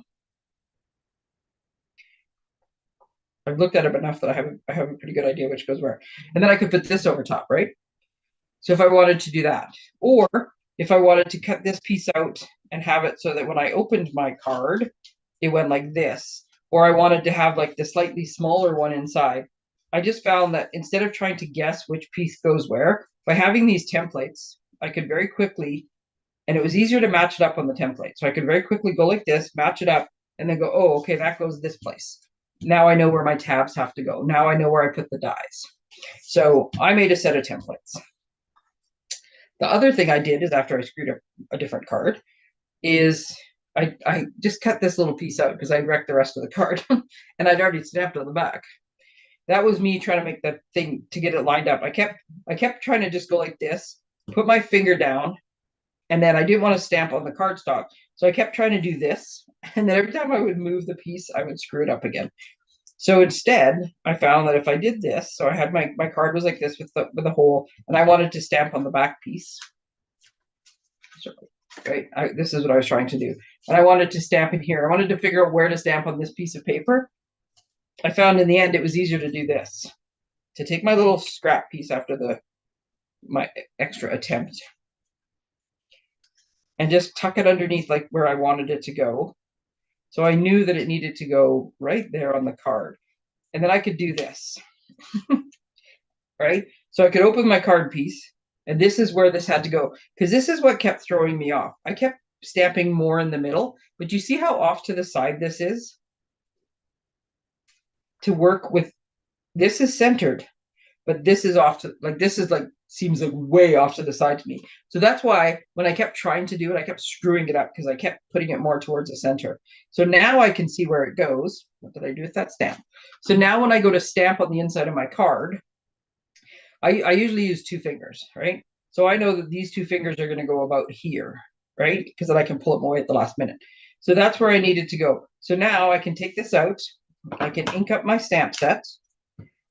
Speaker 1: I've looked at it enough that I have a pretty good idea which goes where. And then I could put this over top, right? So if I wanted to do that, or if I wanted to cut this piece out and have it so that when I opened my card, it went like this, or I wanted to have like the slightly smaller one inside, I just found that instead of trying to guess which piece goes where, by having these templates, I could very quickly, and it was easier to match it up on the template. So I could very quickly go like this, match it up, and then go, oh, okay, that goes this place. Now I know where my tabs have to go. Now I know where I put the dies. So I made a set of templates. The other thing I did is, after I screwed up a different card, is I just cut this little piece out because I wrecked the rest of the card and I'd already stamped on the back. That was me trying to make the thing to get it lined up. I kept trying to just go like this, put my finger down, and then I didn't want to stamp on the cardstock. So I kept trying to do this. And then every time I would move the piece, I would screw it up again. So instead, I found that if I did this, so I had my card was like this with the hole, and I wanted to stamp on the back piece. Right, this is what I was trying to do, and I wanted to stamp in here. I wanted to figure out where to stamp on this piece of paper. I found in the end it was easier to do this, to take my little scrap piece after my extra attempt, and just tuck it underneath like where I wanted it to go. So I knew that it needed to go right there on the card. And then I could do this, right? So I could open my card piece, and this is where this had to go, because this is what kept throwing me off. I kept stamping more in the middle, but you see how off to the side this is? To work with, this is centered, but this is off to, like, this is like, seems like way off to the side to me. So that's why when I kept trying to do it, I kept screwing it up because I kept putting it more towards the center. So now I can see where it goes. What did I do with that stamp? So now when I go to stamp on the inside of my card, I usually use 2 fingers, right? So I know that these 2 fingers are going to go about here, right? Because then I can pull them away at the last minute. So that's where I needed to go. So now I can take this out. I can ink up my stamp set,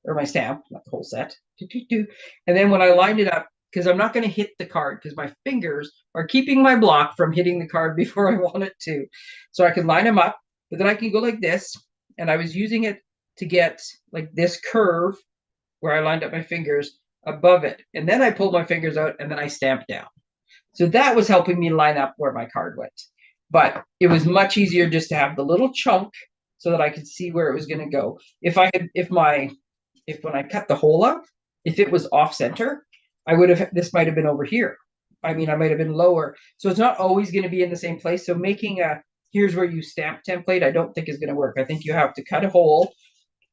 Speaker 1: or my stamp, not the whole set. And then when I lined it up, because I'm not going to hit the card because my fingers are keeping my block from hitting the card before I want it to. So I can line them up, but then I can go like this. And I was using it to get like this curve where I lined up my fingers above it. And then I pulled my fingers out and then I stamped down. So that was helping me line up where my card went. But it was much easier just to have the little chunk so that I could see where it was going to go. If when I cut the hole up, if it was off center, this might have been over here. I mean, I might have been lower. So it's not always going to be in the same place. So making here's where you stamp template, I don't think is going to work. I think you have to cut a hole,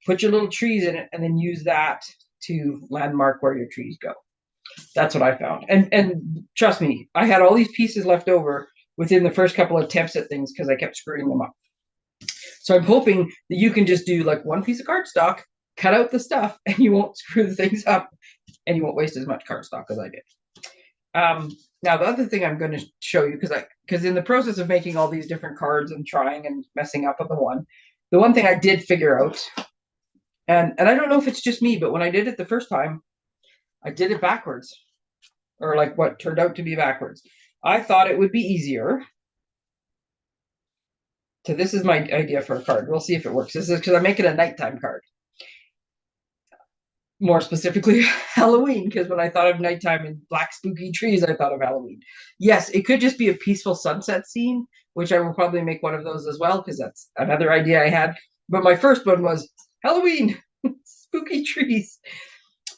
Speaker 1: put your little trees in it, and then use that to landmark where your trees go. That's what I found. And trust me, I had all these pieces left over within the first couple of attempts at things because I kept screwing them up. So I'm hoping that you can just do like one piece of cardstock, cut out the stuff, and you won't screw the things up, and you won't waste as much cardstock as I did. Now the other thing I'm going to show you, because in the process of making all these different cards and trying and messing up on the one thing I did figure out, and I don't know if it's just me, but when I did it the first time, I did it backwards, or like what turned out to be backwards. I thought it would be easier. So this is my idea for a card. We'll see if it works. This is because I'm making a nighttime card. More specifically, Halloween, because when I thought of nighttime and black spooky trees, I thought of Halloween. Yes, it could just be a peaceful sunset scene, which I will probably make one of those as well, because that's another idea I had. But my first one was Halloween, spooky trees.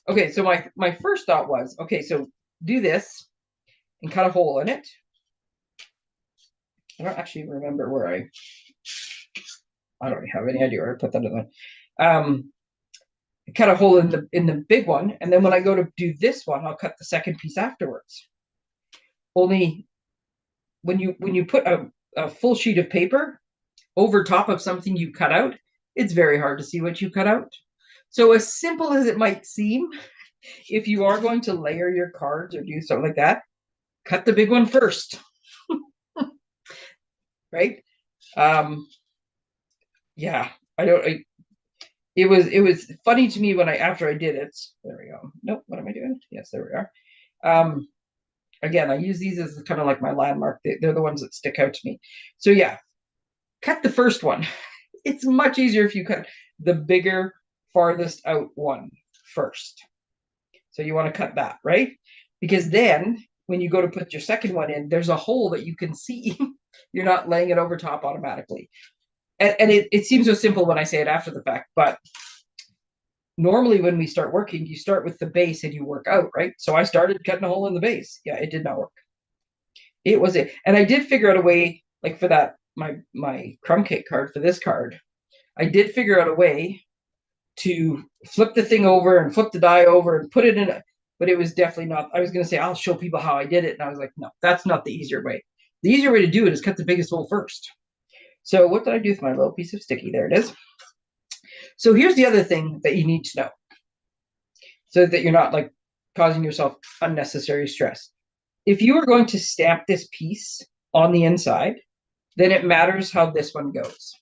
Speaker 1: Okay, so my first thought was, okay, so do this and cut a hole in it. I don't actually remember where I don't have any idea where I put that in there. Cut a hole in the big one, and then when I go to do this one, I'll cut the second piece afterwards. Only when you put a full sheet of paper over top of something you cut out, it's very hard to see what you cut out. So as simple as it might seem, if you are going to layer your cards or do something like that, cut the big one first. Right? Yeah, it was funny to me when after I did it. There we go. Nope, what am I doing? Yes, there we are. Again, I use these as kind of like my landmark. They're the ones that stick out to me. So yeah, cut the first one. It's much easier if you cut the bigger, farthest out one first. So you want to cut that, right? Because then when you go to put your second one in, there's a hole that you can see. You're not laying it over top automatically. And it seems so simple when I say it after the fact, but normally when we start working, you start with the base and you work out, right? So I started cutting a hole in the base. Yeah, it did not work. It was it. And I did figure out a way, like for that, my crumb cake card, for this card, I did figure out a way to flip the thing over and flip the die over and put it in a, but it was definitely not, I was going to say, I'll show people how I did it. And I was like, no, that's not the easier way. The easier way to do it is cut the biggest hole first. So what did I do with my little piece of sticky? There it is. So here's the other thing that you need to know, so that you're not like causing yourself unnecessary stress. If you are going to stamp this piece on the inside, then it matters how this one goes.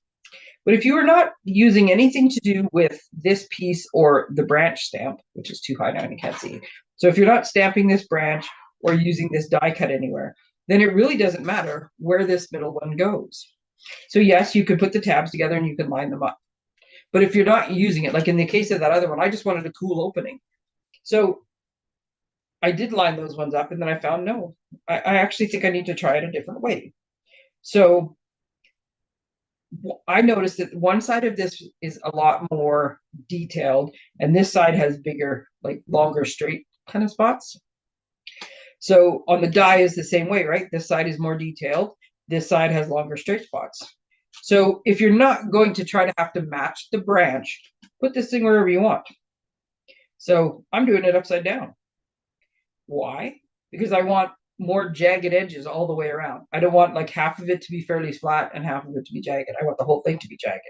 Speaker 1: But if you are not using anything to do with this piece or the branch stamp, which is too high now and you can't see. So if you're not stamping this branch or using this die cut anywhere, then it really doesn't matter where this middle one goes. So yes, you could put the tabs together and you can line them up. But if you're not using it, like in the case of that other one, I just wanted a cool opening. So I did line those ones up, and then I found, no, I actually think I need to try it a different way. So I noticed that one side of this is a lot more detailed, and this side has bigger, like longer straight kind of spots. So on the die is the same way, right? This side is more detailed. This side has longer straight spots. So if you're not going to try to have to match the branch, put this thing wherever you want. So I'm doing it upside down. Why? Because I want more jagged edges all the way around. I don't want like half of it to be fairly flat and half of it to be jagged. I want the whole thing to be jagged.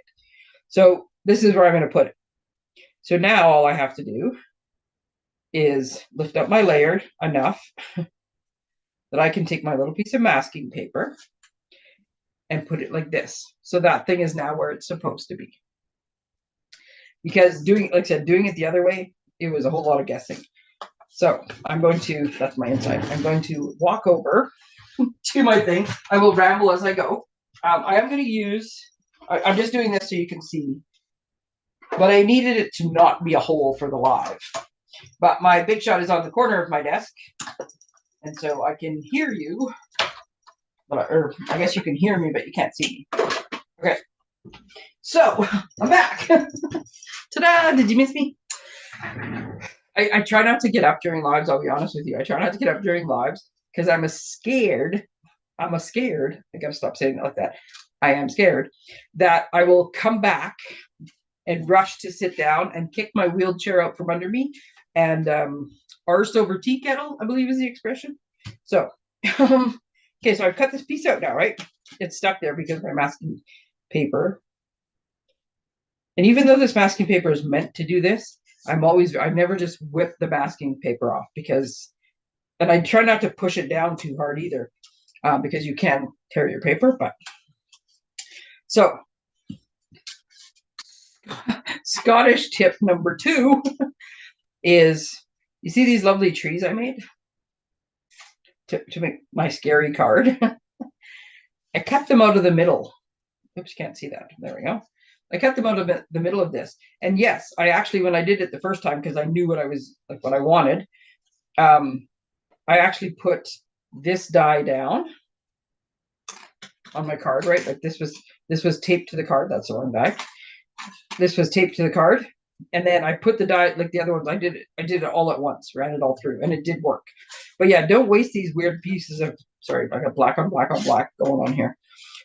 Speaker 1: So this is where I'm going to put it. So now all I have to do is lift up my layer enough that I can take my little piece of masking paper and put it like this. So that thing is now where it's supposed to be. Because doing, like I said, doing it the other way, it was a whole lot of guessing. So I'm going to, that's my inside. I'm going to walk over to my thing. I will ramble as I go. I am going to use, I'm just doing this so you can see, but I needed it to not be a hole for the live. But my big shot is on the corner of my desk, and so I can hear you or I guess you can hear me, but you can't see me. Okay. So I'm back. Ta-da! Did you miss me? I try not to get up during lives. I'll be honest with you. I try not to get up during lives because I'm scared. I gotta stop saying it like that. I am scared that I will come back and rush to sit down and kick my wheelchair out from under me and arse over tea kettle, I believe is the expression. So, okay, so I've cut this piece out now, right? It's stuck there because my masking paper. And even though this masking paper is meant to do this, I've never just whipped the masking paper off because, and I try not to push it down too hard either because you can tear your paper, but. So, Scottish tip number 2 is, you see these lovely trees I made to make my scary card? I cut them out of the middle. Oops, can't see that. There we go. I cut them out of the middle of this. And yes, I actually, when I did it the first time, because I knew what I wanted, I actually put this die down on my card, right? Like this was taped to the card. That's the wrong die. This was taped to the card. And then I put the die, like the other ones, I did it all at once, ran it all through, and it did work. But yeah, don't waste these weird pieces of, sorry, I got black on black on black going on here.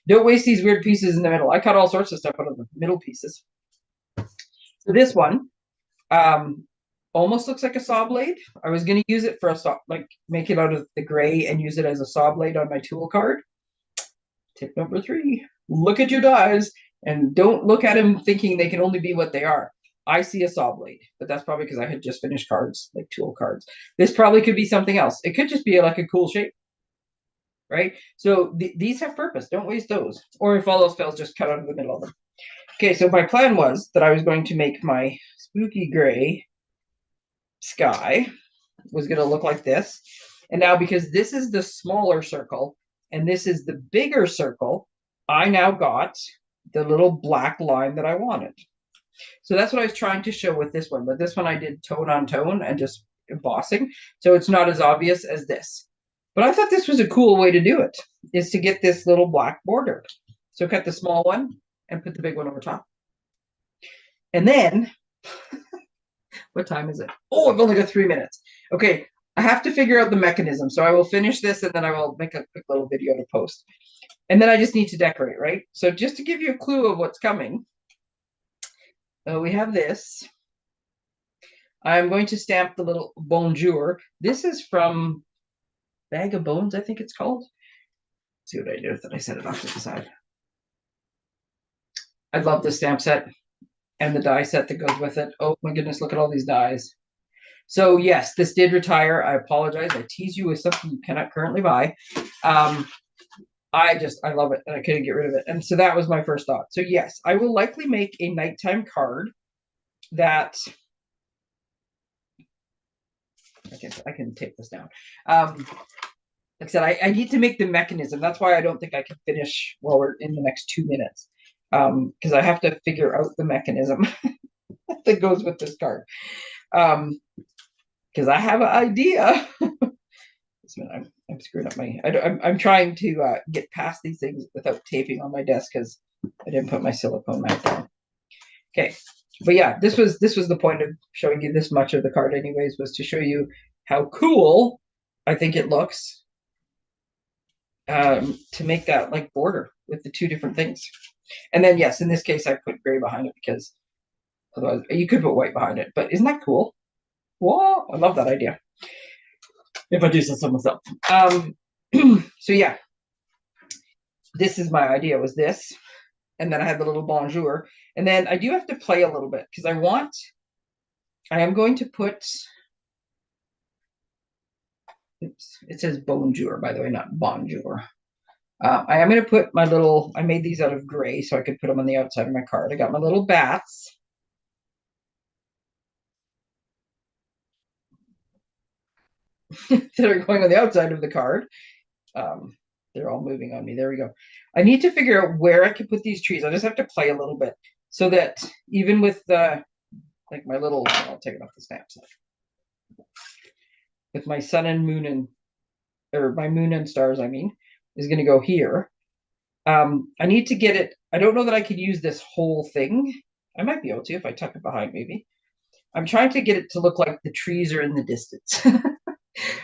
Speaker 1: Don't waste these weird pieces in the middle. I cut all sorts of stuff out of the middle pieces. So this one almost looks like a saw blade. I was going to use it for a saw, like make it out of the gray and use it as a saw blade on my tool card. Tip number 3, look at your dies and don't look at them thinking they can only be what they are. I see a saw blade, but that's probably because I had just finished cards, like tool cards. This probably could be something else. It could just be like a cool shape, right? So these have purpose. Don't waste those. Or if all else fails, just cut out of the middle of them. Okay, so my plan was that I was going to make my spooky gray sky was going to look like this. And now because this is the smaller circle and this is the bigger circle, I now got the little black line that I wanted. So that's what I was trying to show with this one. But this one I did tone on tone and just embossing. So it's not as obvious as this. But I thought this was a cool way to do it, is to get this little black border. So cut the small one and put the big one over top. And then, what time is it? Oh, I've only got 3 minutes. Okay, I have to figure out the mechanism. So I will finish this and then I will make a quick little video to post. And then I just need to decorate, right? So just to give you a clue of what's coming, we have this. I'm going to stamp the little bonjour. This is from Bag of Bones, I think it's called. Let's see what I did with it. I set it off to the side. I love the stamp set and the die set that goes with it. Oh my goodness, look at all these dies. So yes, this did retire. I apologize. I tease you with something you cannot currently buy. I love it and I couldn't get rid of it. And so that was my first thought. So yes, I will likely make a nighttime card that I can take this down. Like I said, I need to make the mechanism. That's why I don't think I can finish while we're in the next 2 minutes. Because I have to figure out the mechanism that goes with this card. Because I have an idea. I'm screwing up my. I'm trying to get past these things without taping on my desk because I didn't put my silicone mat down. Okay, but yeah, this was the point of showing you this much of the card, anyways, was to show you how cool I think it looks to make that like border with the 2 different things. And then yes, in this case, I put gray behind it because otherwise you could put white behind it. But isn't that cool? Whoa, I love that idea. If I do so myself. So yeah, this is my idea, was this. And then I have the little bonjour. And then I do have to play a little bit because I am going to put, oops, it says bonjour, by the way, not bonjour. I am going to put my little, I made these out of gray so I could put them on the outside of my card. I got my little bats. that are going on the outside of the card. They're all moving on me. There we go. I need to figure out where I can put these trees. I just have to play a little bit so that even with like my little, I'll take it off the stamp set. With my sun and moon and, or my moon and stars, I mean, is going to go here. I need to get it. I don't know that I could use this whole thing. I might be able to if I tuck it behind maybe. I'm trying to get it to look like the trees are in the distance.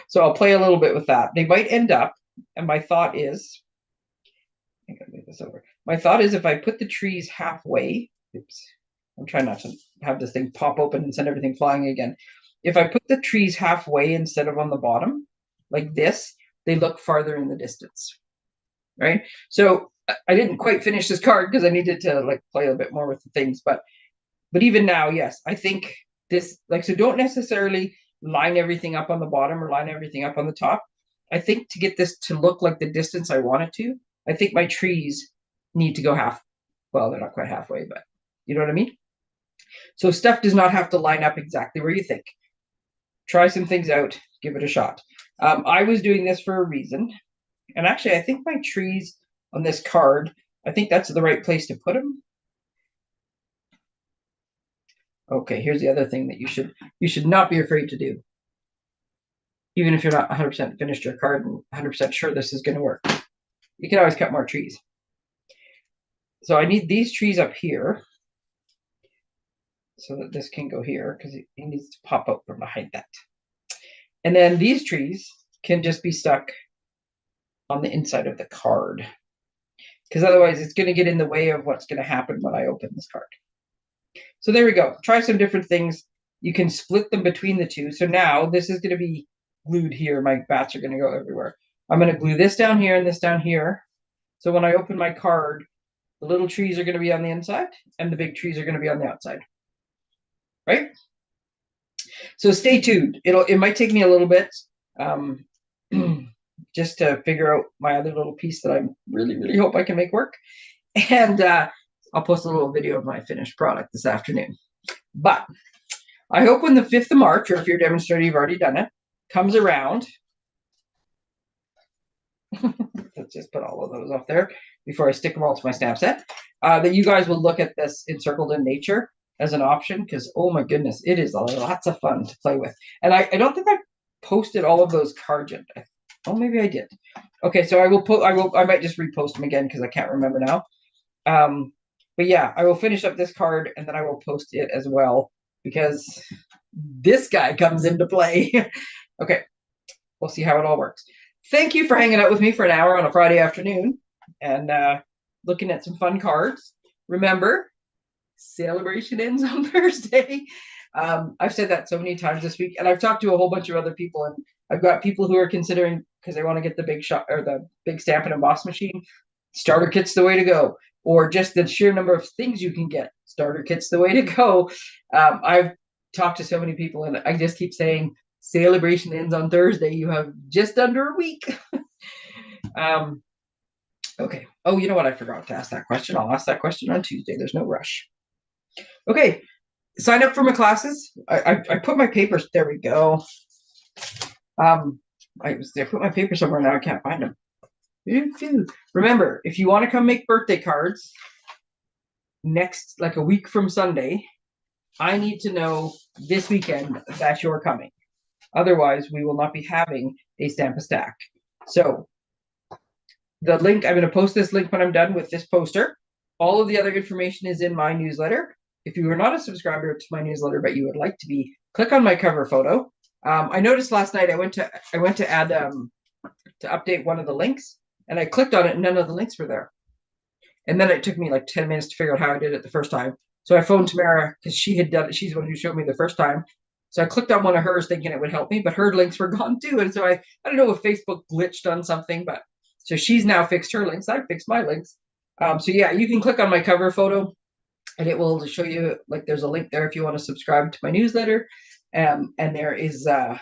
Speaker 1: So I'll play a little bit with that. They might end up, and my thought is, I gotta move this over. My thought is if I put the trees halfway, oops, I'm trying not to have this thing pop open and send everything flying again. If I put the trees halfway instead of on the bottom, like this, they look farther in the distance, right? So I didn't quite finish this card because I needed to like play a bit more with the things, but even now, yes, I think this, like, so don't necessarily line everything up on the bottom or line everything up on the top. I think to get this to look like the distance I want it to, I think my trees need to go half. Well, they're not quite halfway, but you know what I mean? So stuff does not have to line up exactly where you think. Try some things out, give it a shot. I was doing this for a reason. And actually, I think my trees on this card, I think that's the right place to put them. Okay, here's the other thing that you should not be afraid to do. Even if you're not 100% finished your card and 100% sure this is going to work. You can always cut more trees. So I need these trees up here so that this can go here because it needs to pop out from behind that. And then these trees can just be stuck on the inside of the card because otherwise it's going to get in the way of what's going to happen when I open this card. So there we go. Try some different things. You can split them between the two. So now this is going to be glued here. My bats are going to go everywhere. I'm going to glue this down here and this down here. So when I open my card, the little trees are going to be on the inside and the big trees are going to be on the outside. Right? So stay tuned. It might take me a little bit just to figure out my other little piece that I really, really hope I can make work. And I'll post a little video of my finished product this afternoon. But I hope when the 5th of March, or if you're a demonstrator, you've already done it, comes around. Let's just put all of those up there before I stick them all to my stamp set. That you guys will look at this Encircled in Nature as an option because, oh my goodness, it is lots of fun to play with. And I don't think I posted all of those cards yet. Oh, maybe I did. Okay, so I might just repost them again because I can't remember now. But yeah, I will finish up this card and then I will post it as well because this guy comes into play. Okay, we'll see how it all works. Thank you for hanging out with me for an hour on a Friday afternoon and looking at some fun cards. Remember, celebration ends on Thursday. I've said that so many times this week, and I've talked to a whole bunch of other people, and I've got people who are considering because they want to get the big shot or the big Stampin' Emboss machine. Starter kit's the way to go, or just the sheer number of things you can get. Starter kit's the way to go. I've talked to so many people, and I just keep saying celebration ends on Thursday. You have just under a week. Okay. Oh, you know what? I forgot to ask that question. I'll ask that question on Tuesday. There's no rush. Okay. Sign up for my classes. I put my papers. There we go. I put my paper somewhere now. I can't find them. Remember, if you want to come make birthday cards next, like a week from Sunday, I need to know this weekend that you're coming. Otherwise, we will not be having a Stamp-A-Stack. So the link, I'm going to post this link when I'm done with this poster. All of the other information is in my newsletter. If you are not a subscriber to my newsletter, but you would like to be, click on my cover photo. I noticed last night I went to add to update one of the links, and I clicked on it, and none of the links were there. And then it took me like 10 minutes to figure out how I did it the first time. So I phoned Tamara because she had done it. She's the one who showed me the first time. So I clicked on one of hers thinking it would help me, but her links were gone too. And so I don't know if Facebook glitched on something, but so she's now fixed her links. I fixed my links. So yeah, you can click on my cover photo and it will show you, like, there's a link there if you want to subscribe to my newsletter. And there is, can't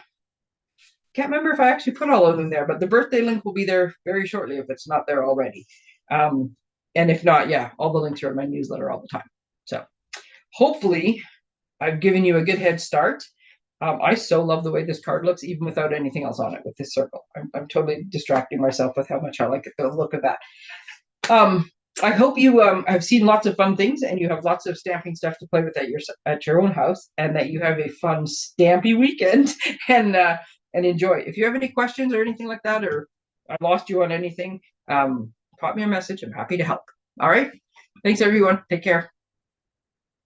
Speaker 1: remember if I actually put all of them there, but the birthday link will be there very shortly if it's not there already. And if not, yeah, all the links are in my newsletter all the time. So hopefully I've given you a good head start. I so love the way this card looks, even without anything else on it with this circle. I'm totally distracting myself with how much I like the look of that. I hope you have seen lots of fun things and you have lots of stamping stuff to play with at your own house, and that you have a fun stampy weekend and enjoy. If you have any questions or anything like that, or I lost you on anything, pop me a message. I'm happy to help. All right. Thanks, everyone. Take care.